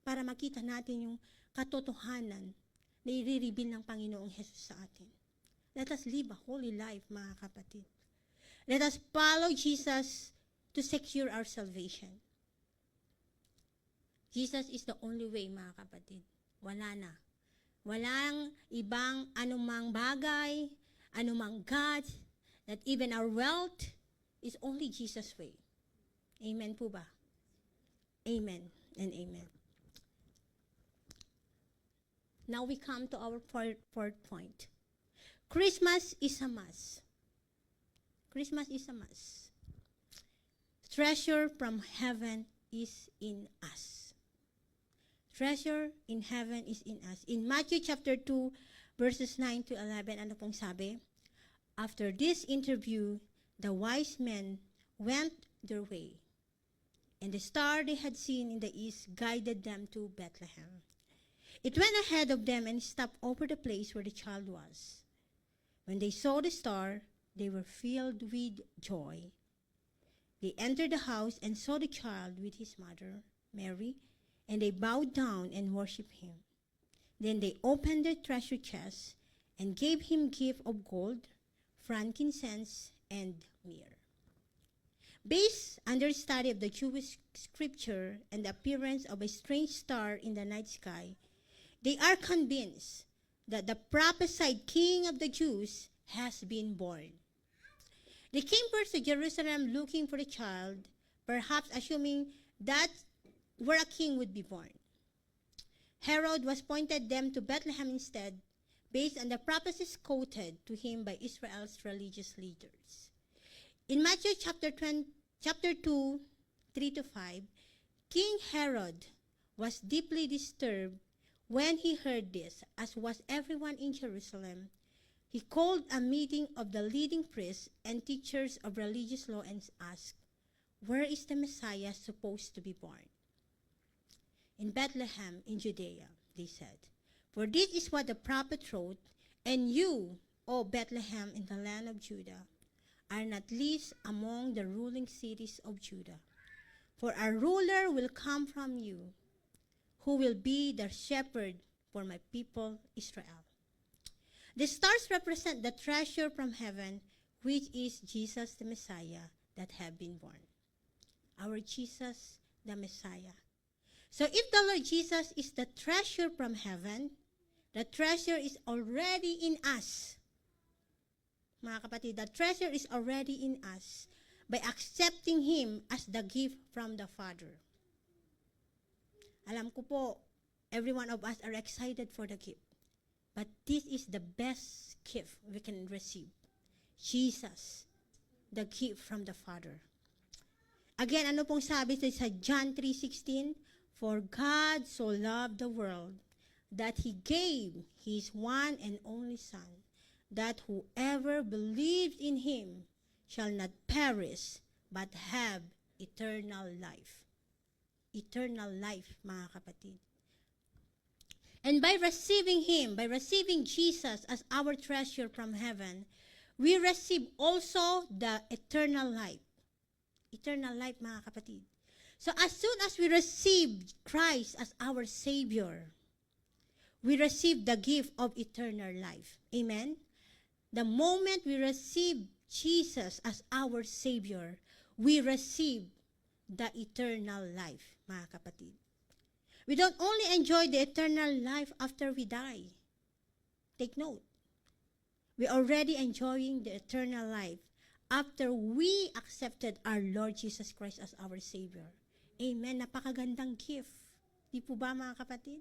para makita natin yung katotohanan na i-reveal ng Panginoong Jesus sa atin. Let us live a holy life, mga kapatid. Let us follow Jesus to secure our salvation. Jesus is the only way, mga kapatid. Wala na. Walang ibang anumang bagay, anumang God, that even our wealth is only Jesus' way. Amen po ba? Amen and amen. Now we come to our fourth point. Christmas is a must. Christmas is a must. Treasure from heaven is in us. Treasure in heaven is in us. In Matthew chapter 2, verses 9 to 11, ano pong sabi? After this interview, the wise men went their way, and the star they had seen in the east guided them to Bethlehem. It went ahead of them and stopped over the place where the child was. When they saw the star, they were filled with joy. They entered the house and saw the child with his mother, Mary, and they bowed down and worshipped him. Then they opened their treasure chests and gave him gift of gold, frankincense, and myrrh. Based on their study of the Jewish scripture and the appearance of a strange star in the night sky, they are convinced that the prophesied King of the Jews has been born. They came first to Jerusalem looking for the child, perhaps assuming that where a king would be born. Herod was appointed them to Bethlehem instead, based on the prophecies quoted to him by Israel's religious leaders. In Matthew chapter 2, 3-5, King Herod was deeply disturbed when he heard this, as was everyone in Jerusalem. He called a meeting of the leading priests and teachers of religious law and asked, "Where is the Messiah supposed to be born?" "In Bethlehem in Judea," they said. "For this is what the prophet wrote, and you, O Bethlehem in the land of Judah, are not least among the ruling cities of Judah. For a ruler will come from you, who will be the shepherd for my people Israel." The stars represent the treasure from heaven, which is Jesus the Messiah that have been born. Our Jesus the Messiah. So if the Lord Jesus is the treasure from heaven, the treasure is already in us. Mga kapatid, the treasure is already in us by accepting Him as the gift from the Father. Alam ko po, every one of us are excited for the gift. But this is the best gift we can receive. Jesus, the gift from the Father. Again, ano pong sabi sa John 3:16? For God so loved the world that He gave His one and only Son, that whoever believes in Him shall not perish, but have eternal life. Eternal life, mga kapatid. And by receiving Him, by receiving Jesus as our treasure from heaven, we receive also the eternal life. Eternal life, mga kapatid. So as soon as we receive Christ as our Savior, we receive the gift of eternal life. Amen? The moment we receive Jesus as our Savior, we receive the eternal life, mga kapatid. We don't only enjoy the eternal life after we die. Take note. We're already enjoying the eternal life after we accepted our Lord Jesus Christ as our Savior. Amen. Napakagandang gift. Di po ba, mga kapatid?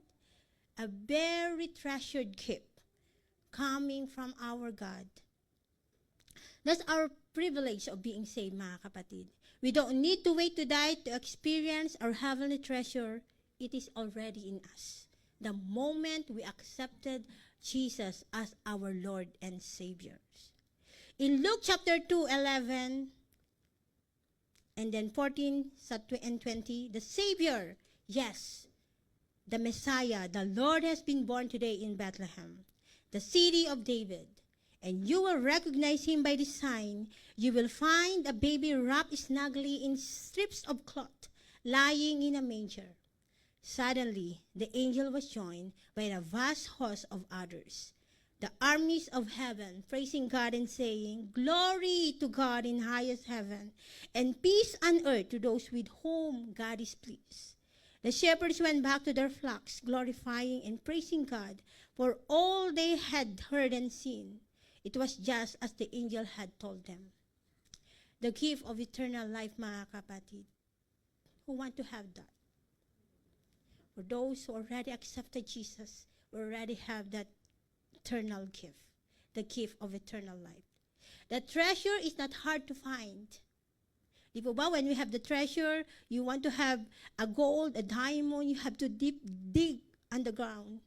A very treasured gift coming from our God. That's our privilege of being saved, mga kapatid. We don't need to wait to die to experience our heavenly treasure. It is already in us. The moment we accepted Jesus as our Lord and Savior. In Luke chapter 2:11 and then 14 and 20, the Savior, yes, the Messiah, the Lord has been born today in Bethlehem, the city of David. And you will recognize Him by this sign. You will find a baby wrapped snugly in strips of cloth, lying in a manger. Suddenly, the angel was joined by a vast host of others, the armies of heaven, praising God and saying, "Glory to God in highest heaven, and peace on earth to those with whom God is pleased." The shepherds went back to their flocks, glorifying and praising God for all they had heard and seen. It was just as the angel had told them. The gift of eternal life, mga kapatid. Who want to have that? For those who already accepted Jesus, we already have that eternal gift, the gift of eternal life. The treasure is not hard to find. Di po ba, when we have the treasure, you want to have a gold, a diamond, you have to dig underground.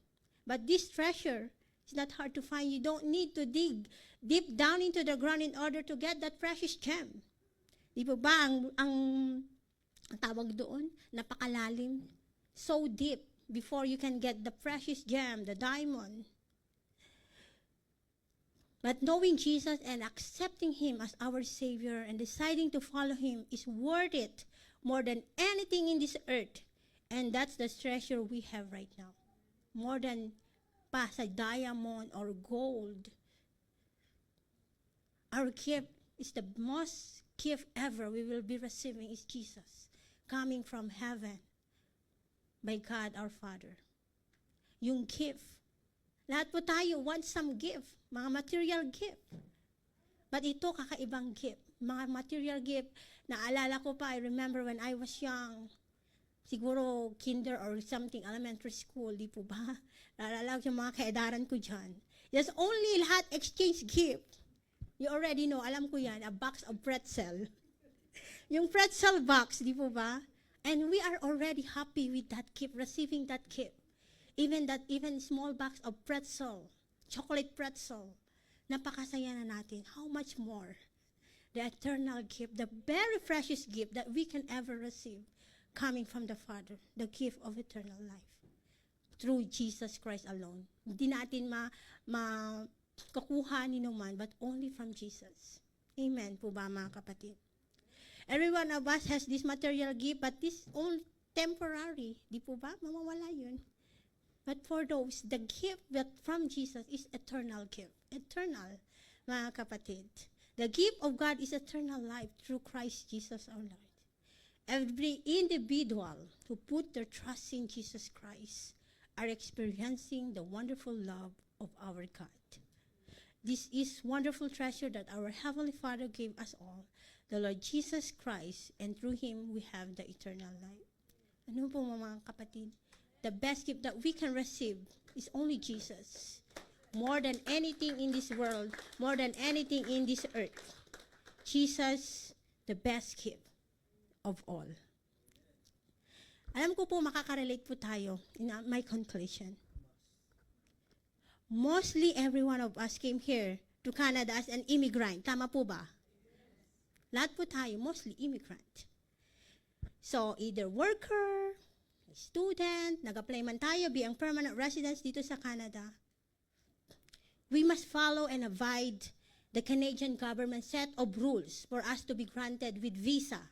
But this treasure is not hard to find. You don't need to dig deep down into the ground in order to get that precious gem. Di po ba, ang tawag doon, napakalalim, so deep before you can get the precious gem, the diamond. But knowing Jesus and accepting Him as our Savior and deciding to follow Him is worth it more than anything in this earth. And that's the treasure we have right now. More than pa sa diamond or gold. Our gift is the most gift ever we will be receiving is Jesus, coming from heaven by God our Father. Yung gift. Lahat po tayo want some gift, mga material gift. But ito kakaibang gift, mga material gift. Naalala ko pa, I remember when I was young, siguro kinder or something, elementary school, di po ba? Naalala ko yung mga kaedaran ko dyan. There's only lahat exchange gift. You already know, alam ko yan, a box of pretzel. Yung pretzel box, di po ba? And we are already happy with that gift, receiving that gift. Even small box of pretzel, chocolate pretzel. Napakasaya na natin. How much more? The eternal gift, the very precious gift that we can ever receive coming from the Father, the gift of eternal life through Jesus Christ alone. Hindi natin kakuha ni naman, but only from Jesus. Amen po ba mga kapatid? Every one of us has this material gift, but this only temporary. Di po ba? Mamawala yun. But for those, the gift that from Jesus is eternal gift. Eternal, mga kapatid. The gift of God is eternal life through Christ Jesus our Lord. Every individual who put their trust in Jesus Christ are experiencing the wonderful love of our God. This is wonderful treasure that our Heavenly Father gave us all, the Lord Jesus Christ, and through Him we have the eternal life. Ano po mga kapatid? The best gift that we can receive is only Jesus. More than anything in this world, more than anything in this earth. Jesus, the best gift of all. Alam ko po, makaka-relate po tayo in my conclusion. Mostly every one of us came here to Canada as an immigrant. Tama po ba? Lahat po tayo, mostly immigrant. So, either worker, student, nag-apply man tayo, being permanent residents dito sa Canada. We must follow and abide the Canadian government set of rules for us to be granted with visa.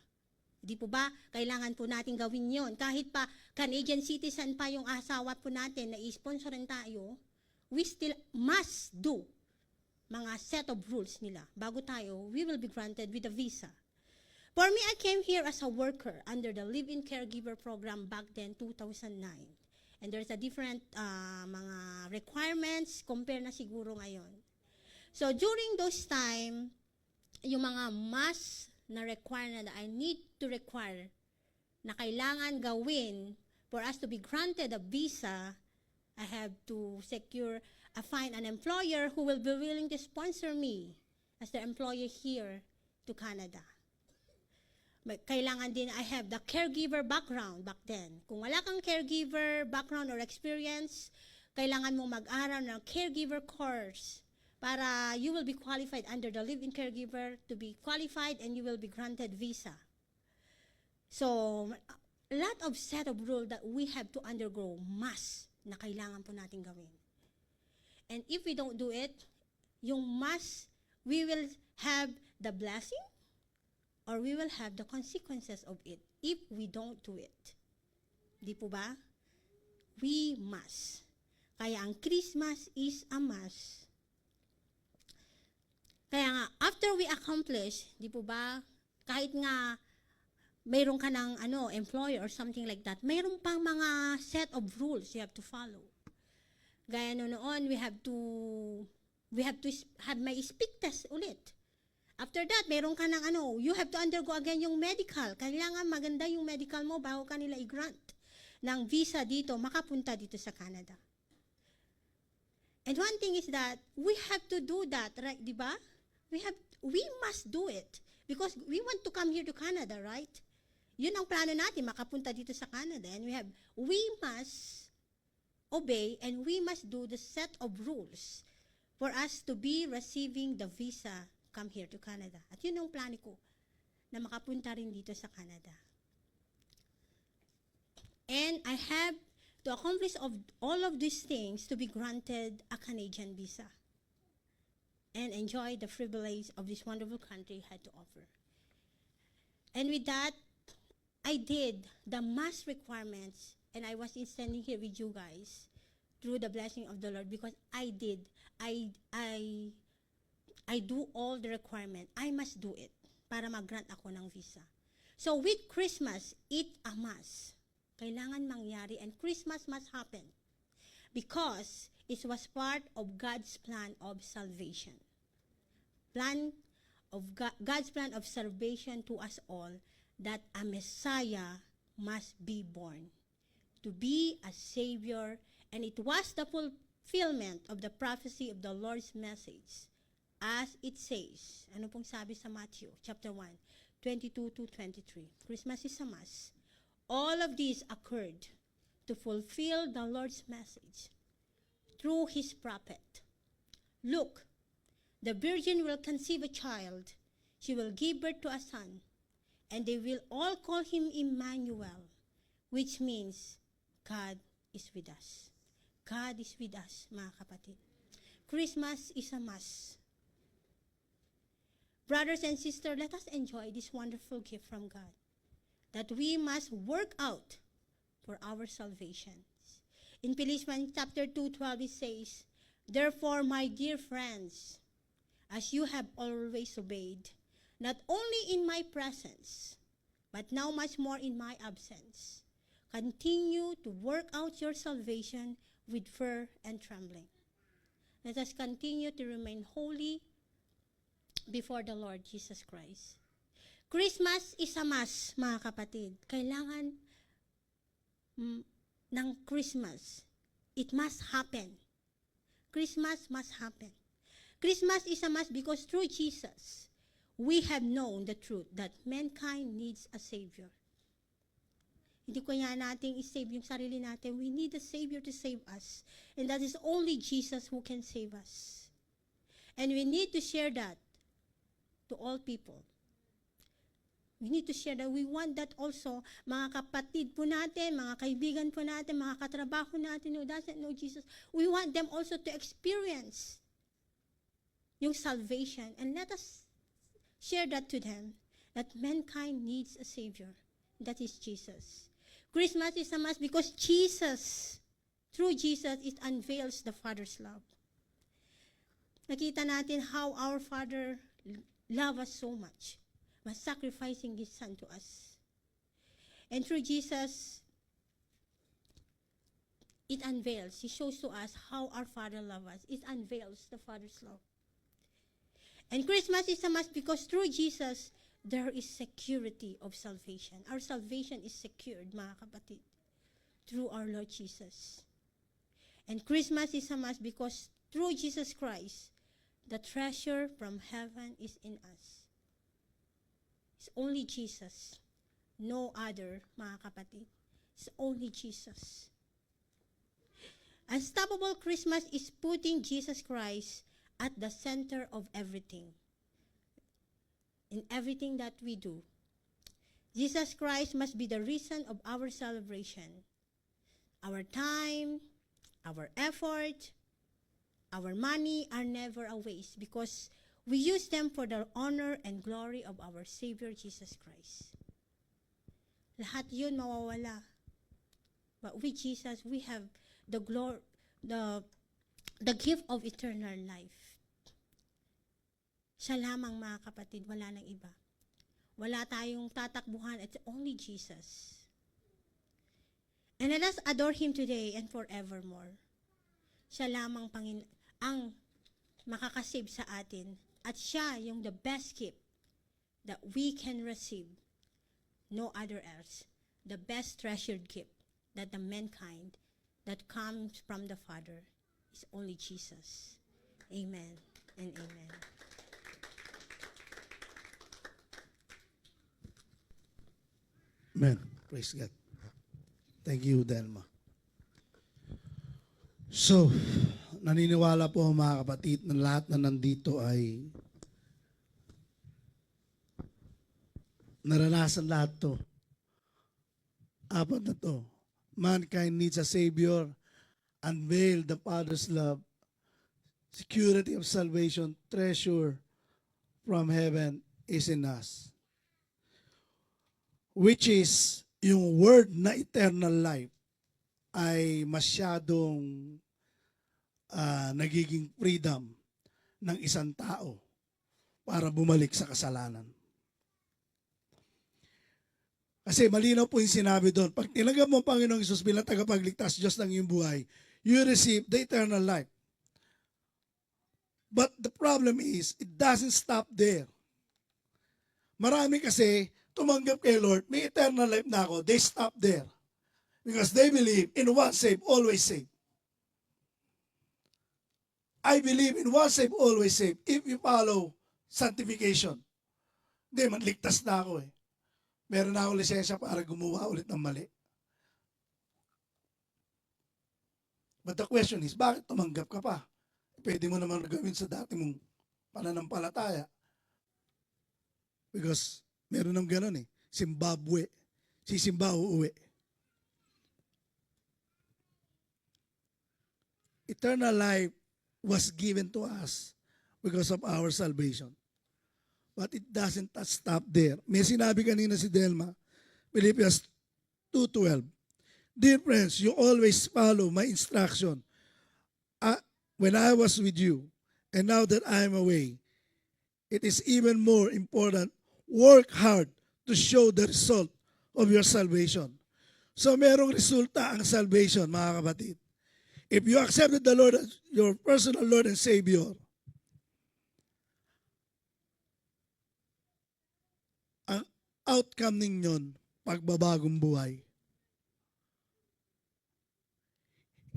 Di po ba? Kailangan po natin gawin yon. Kahit pa Canadian citizen pa yung asawa po natin na i-sponsorin tayo, we still must do mga set of rules nila. Bago tayo, we will be granted with a visa. For me, I came here as a worker under the live-in caregiver program back then, 2009. And there's a different mga requirements compare na siguro ngayon. So during those time, yung mga must na require na I need to require na kailangan gawin for us to be granted a visa, I have to find an employer who will be willing to sponsor me as the employer here to Canada. Kailangan din I have the caregiver background back then. Kung wala kang caregiver background or experience, kailangan mo mag-aral ng caregiver course para you will be qualified under the live-in caregiver to be qualified and you will be granted visa. So, a lot of set of rules that we have to undergo must na kailangan po natin gawin. And if we don't do it, yung must, we will have the blessing or we will have the consequences of it if we don't do it. Di po ba? We must. Kaya ang Christmas is a must. Kaya nga, after we accomplish, di po ba, kahit nga mayroon ka ng employer or something like that, mayroon pang mga set of rules you have to follow. Gaya noon, we have to have may speak test ulit. After that, meron ka ng you have to undergo again yung medical. Kailangan maganda yung medical mo bago ka nila i-grant ng visa dito, makapunta dito sa Canada. And one thing is that we have to do that, right, di ba? We must do it because we want to come here to Canada, right? Yun ang plano natin, makapunta dito sa Canada. And we must obey and we must do the set of rules for us to be receiving the visa come here to Canada. At yun yung plano ko, na makapunta rin dito sa Canada. And I have to accomplish all of these things to be granted a Canadian visa and enjoy the privilege of this wonderful country had to offer. And with that, I did the mass requirements, and I was standing here with you guys through the blessing of the Lord because I do all the requirement. I must do it para mag-grant ako ng visa. So with Christmas, it's a must. Kailangan mangyari and Christmas must happen because it was part of God's plan of salvation. God's plan of salvation to us all that a Messiah must be born to be a Savior, and it was the fulfillment of the prophecy of the Lord's message, as it says. Ano pong sabi sa Matthew chapter 1, 22 to 23? Christmas is a must. All of these occurred to fulfill the Lord's message through his prophet. Look, the virgin will conceive a child. She will give birth to a son, and they will all call him Emmanuel, which means God is with us. God is with us, mga kapatid. Christmas is a must. Brothers and sisters, let us enjoy this wonderful gift from God that we must work out for our salvation. In Philippians chapter 2:12 it says, "Therefore, my dear friends, as you have always obeyed, not only in my presence, but now much more in my absence, continue to work out your salvation with fear and trembling." Let us continue to remain holy before the Lord Jesus Christ. Christmas is a must, mga kapatid. Kailangan ng Christmas. It must happen. Christmas must happen. Christmas is a must because through Jesus, we have known the truth that mankind needs a Savior. Hindi ko yan natin i-save yung sarili natin. We need a Savior to save us. And that is only Jesus who can save us. And we need to share that to all people. We need to share that. We want that also, mga kapatid po natin, mga kaibigan po natin, mga katrabaho natin who doesn't know Jesus, we want them also to experience yung salvation. And let us share that to them, that mankind needs a Savior. That is Jesus. Christmas is a must because Jesus, through Jesus, it unveils the Father's love. Nakita natin how our Father loved us so much by sacrificing His Son to us. And through Jesus, it unveils, He shows to us how our Father loves us. It unveils the Father's love. And Christmas is a must because through Jesus, there is security of salvation. Our salvation is secured, mga kapatid, through our Lord Jesus. And Christmas is a must because through Jesus Christ, the treasure from heaven is in us. It's only Jesus. No other, mga kapatid. It's only Jesus. Unstoppable Christmas is putting Jesus Christ at the center of everything. In everything that we do. Jesus Christ must be the reason of our celebration. Our time, our effort, our money are never a waste because we use them for the honor and glory of our Savior Jesus Christ. Lahat yun mawawala. But with Jesus, we have the glory, the gift of eternal life. Siya lamang, mga kapatid, wala nang iba. Wala tayong tatakbuhan, it's only Jesus. And let us adore Him today and forevermore. Siya lamang ang makakasave sa atin. At siya yung the best gift that we can receive. No other else. The best treasured gift that the mankind that comes from the Father is only Jesus. Amen and amen. Amen. Praise God. Thank you, Delma. So, naniniwala po mga kapatid na lahat na nandito ay naranasan lahat to. Apat na to. Mankind needs a Savior. Unveil the Father's love. Security of salvation. Treasure from heaven is in us. Which is, yung word na eternal life ay masyadong nagiging freedom ng isang tao para bumalik sa kasalanan. Kasi malinaw po yung sinabi doon, pag tinanggap mo ang Panginoong Hesus bilang tagapagligtas Diyos ng iyong buhay, you receive the eternal life. But the problem is, it doesn't stop there. Marami kasi tumanggap kay Lord, may eternal life na ako, they stop there. Because they believe in once saved, always saved. I believe in once saved, always saved. If you follow sanctification. Hindi, manligtas na ako eh. Meron na ako lisensya para gumawa ulit ng mali. But the question is, bakit tumanggap ka pa? Pwede mo naman gawin sa dati mong pananampalataya. Because meron ng ganun eh. Zimbabwe. Si Simba uuwi. Eternal life was given to us because of our salvation. But it doesn't stop there. May sinabi kanina si Delma, Philippians 2:12. Dear friends, you always follow my instruction. When I was with you, and now that I am away, it is even more important, work hard to show the result of your salvation. So merong resulta ang salvation, mga kapatid. If you accepted the Lord as your personal Lord and Savior, ang outcome ninyon, pagbabagong buhay.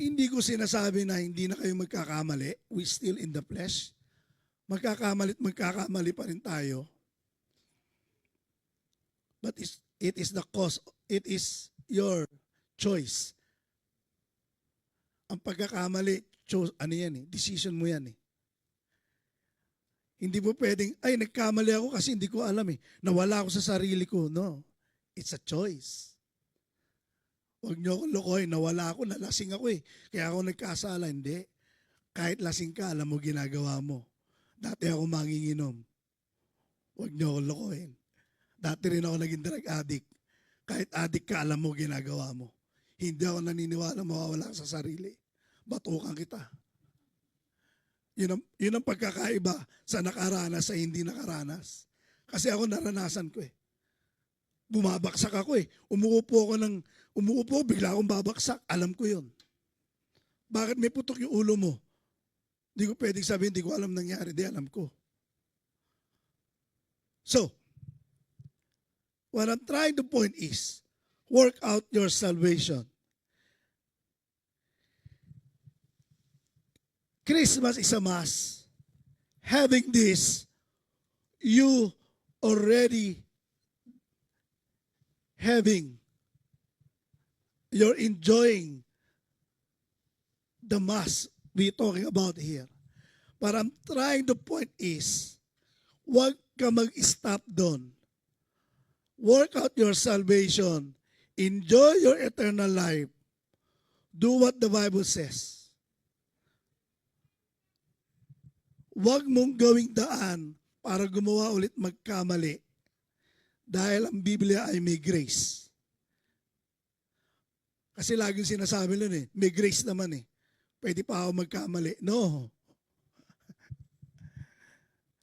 Hindi ko sinasabi na hindi na kayo magkakamali. We still in the flesh. Magkakamali pa rin tayo. But it is the cause. It is your choice. Ang pagkakamali, ano yan eh, decision mo yan eh. Hindi mo pwedeng, ay nagkamali ako kasi hindi ko alam eh. Nawala ako sa sarili ko. No, it's a choice. Huwag niyo akong lokohin, nawala ako, nalasing ako eh. Kaya ako nagkasala, hindi. Kahit lasing ka, alam mo ginagawa mo. Dati ako manginginom. Huwag niyo akong lokohin. Dati rin ako naging drug addict. Kahit addict ka, alam mo ginagawa mo. Hindi ako naniniwala mawawala sa sarili. Batukan kita. Yun ang pagkakaiba sa nakaranas sa hindi nakaranas. Kasi ako naranasan ko eh. Bumabaksak ako eh. Umuupo, bigla akong babaksak. Alam ko yun. Bakit may putok yung ulo mo? Hindi ko pwedeng sabihin, hindi ko alam nangyari. Di alam ko. So, what I'm trying to point is, work out your salvation. Christmas is a must. Having this, you already you're enjoying the mass we're talking about here. But I'm trying to point is, huwag ka mag-stop doon. Work out your salvation. Enjoy your eternal life. Do what the Bible says. Huwag mong gawing daan para gumawa ulit magkamali. Dahil ang Biblia ay may grace. Kasi laging sinasabi nun eh, may grace naman eh. Pwede pa ako magkamali. No.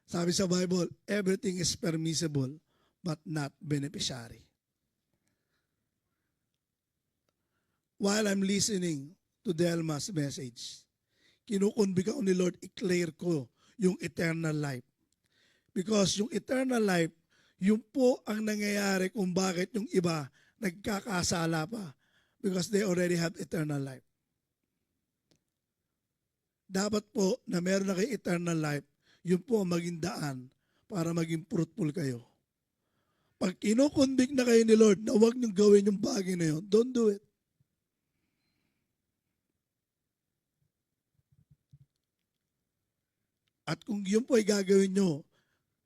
Sabi sa Bible, everything is permissible but not beneficiary. While I'm listening to Delma's message, kinukunbig ako ni Lord, i-clear ko yung eternal life. Because yung eternal life, yun po ang nangyayari kung bakit yung iba nagkakasala pa. Because they already have eternal life. Dapat po na meron na kayo eternal life, yun po ang maging daan para maging fruitful kayo. Pag kinukunbig na kayo ni Lord na huwag niyong gawin yung bagay na yun, don't do it. At kung yun po ay gagawin nyo,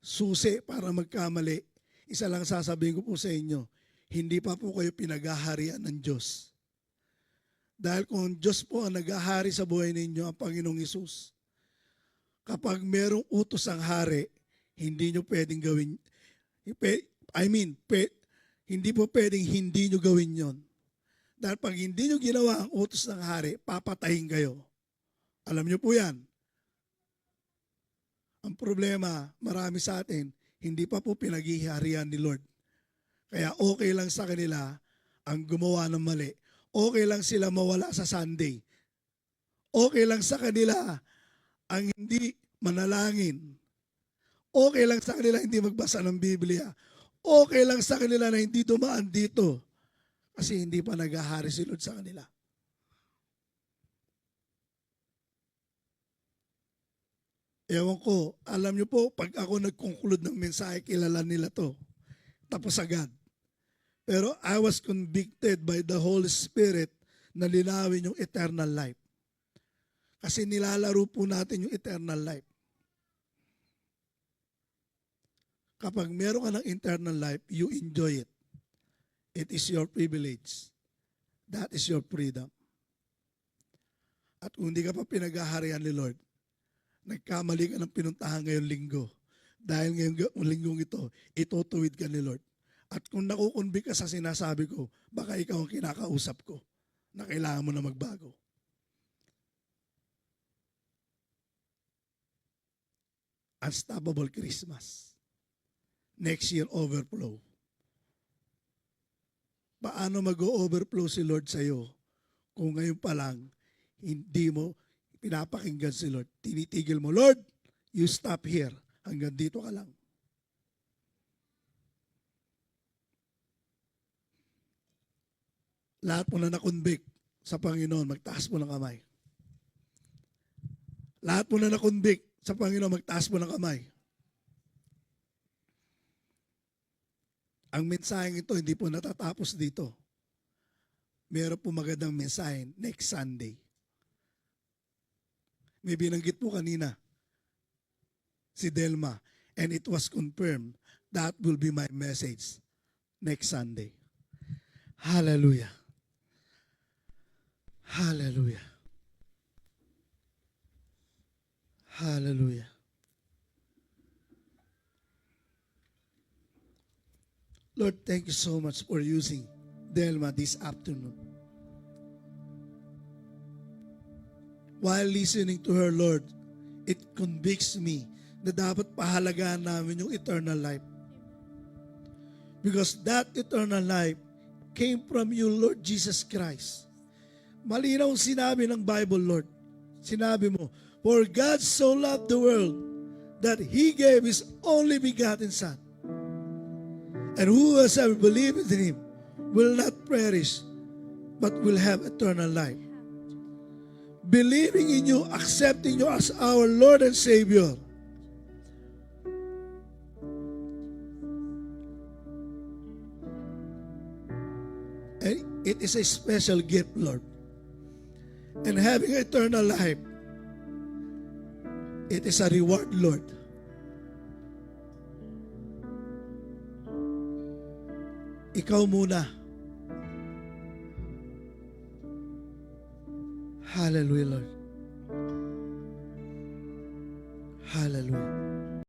susi para magkamali, isa lang sasabihin ko po sa inyo, hindi pa po kayo pinaghaharian ng Diyos. Dahil kung ang Diyos po ang naghahari sa buhay ninyo, ang Panginoong Hesus, kapag merong utos ang hari, hindi nyo pwedeng gawin, hindi po pwedeng hindi nyo gawin yon. Dahil pag hindi nyo ginawa ang utos ng hari, papatayin kayo. Alam nyo po yan. Ang problema, marami sa atin, hindi pa po pinaghiharian ni Lord. Kaya okay lang sa kanila ang gumawa ng mali. Okay lang sila mawala sa Sunday. Okay lang sa kanila ang hindi manalangin. Okay lang sa kanila hindi magbasa ng Biblia. Okay lang sa kanila na hindi dumaan dito kasi hindi pa naghahari si Lord sa kanila. Ewan ko, alam niyo po, pag ako nag-conclude ng mensahe, kilala nila to. Tapos agad. Pero I was convicted by the Holy Spirit na linawin yung eternal life. Kasi nilalaro po natin yung eternal life. Kapag meron ka ng eternal life, you enjoy it. It is your privilege. That is your freedom. At kung hindi ka pa pinaghaharian ni Lord, nagkamali ka ng pinuntahan ngayong linggo. Dahil ngayong linggong ito, itutuwid ka ni Lord. At kung nakukunbik ka sa sinasabi ko, baka ikaw ang kinakausap ko na kailangan mo na magbago. Unstoppable Christmas. Next year, overflow. Paano mag-overflow si Lord sa iyo kung ngayon pa lang hindi mo pinapakinggan si Lord? Tinitigil mo, Lord, you stop here. Hanggang dito ka lang. Lahat mo na nakonvict sa Panginoon, magtaas mo ng kamay. Lahat mo na nakonvict sa Panginoon, magtaas mo ng kamay. Ang mensaheng ito hindi po natatapos dito. Meron po magandang mensahe next Sunday. May binanggit po kanina si Delma, and it was confirmed that will be my message next Sunday. Hallelujah. Hallelujah. Hallelujah. Lord, thank you so much for using Delma this afternoon. While listening to her, Lord, it convicts me na dapat pahalagaan namin yung eternal life. Because that eternal life came from you, Lord Jesus Christ. Malinaw sinabi ng Bible, Lord. Sinabi mo, for God so loved the world that He gave His only begotten Son. And whoever believes in Him will not perish, but will have eternal life. Believing in you, accepting you as our Lord and Savior. And it is a special gift, Lord. And having eternal life, it is a reward, Lord. Ikaw muna. Hallelujah, Lord. Hallelujah.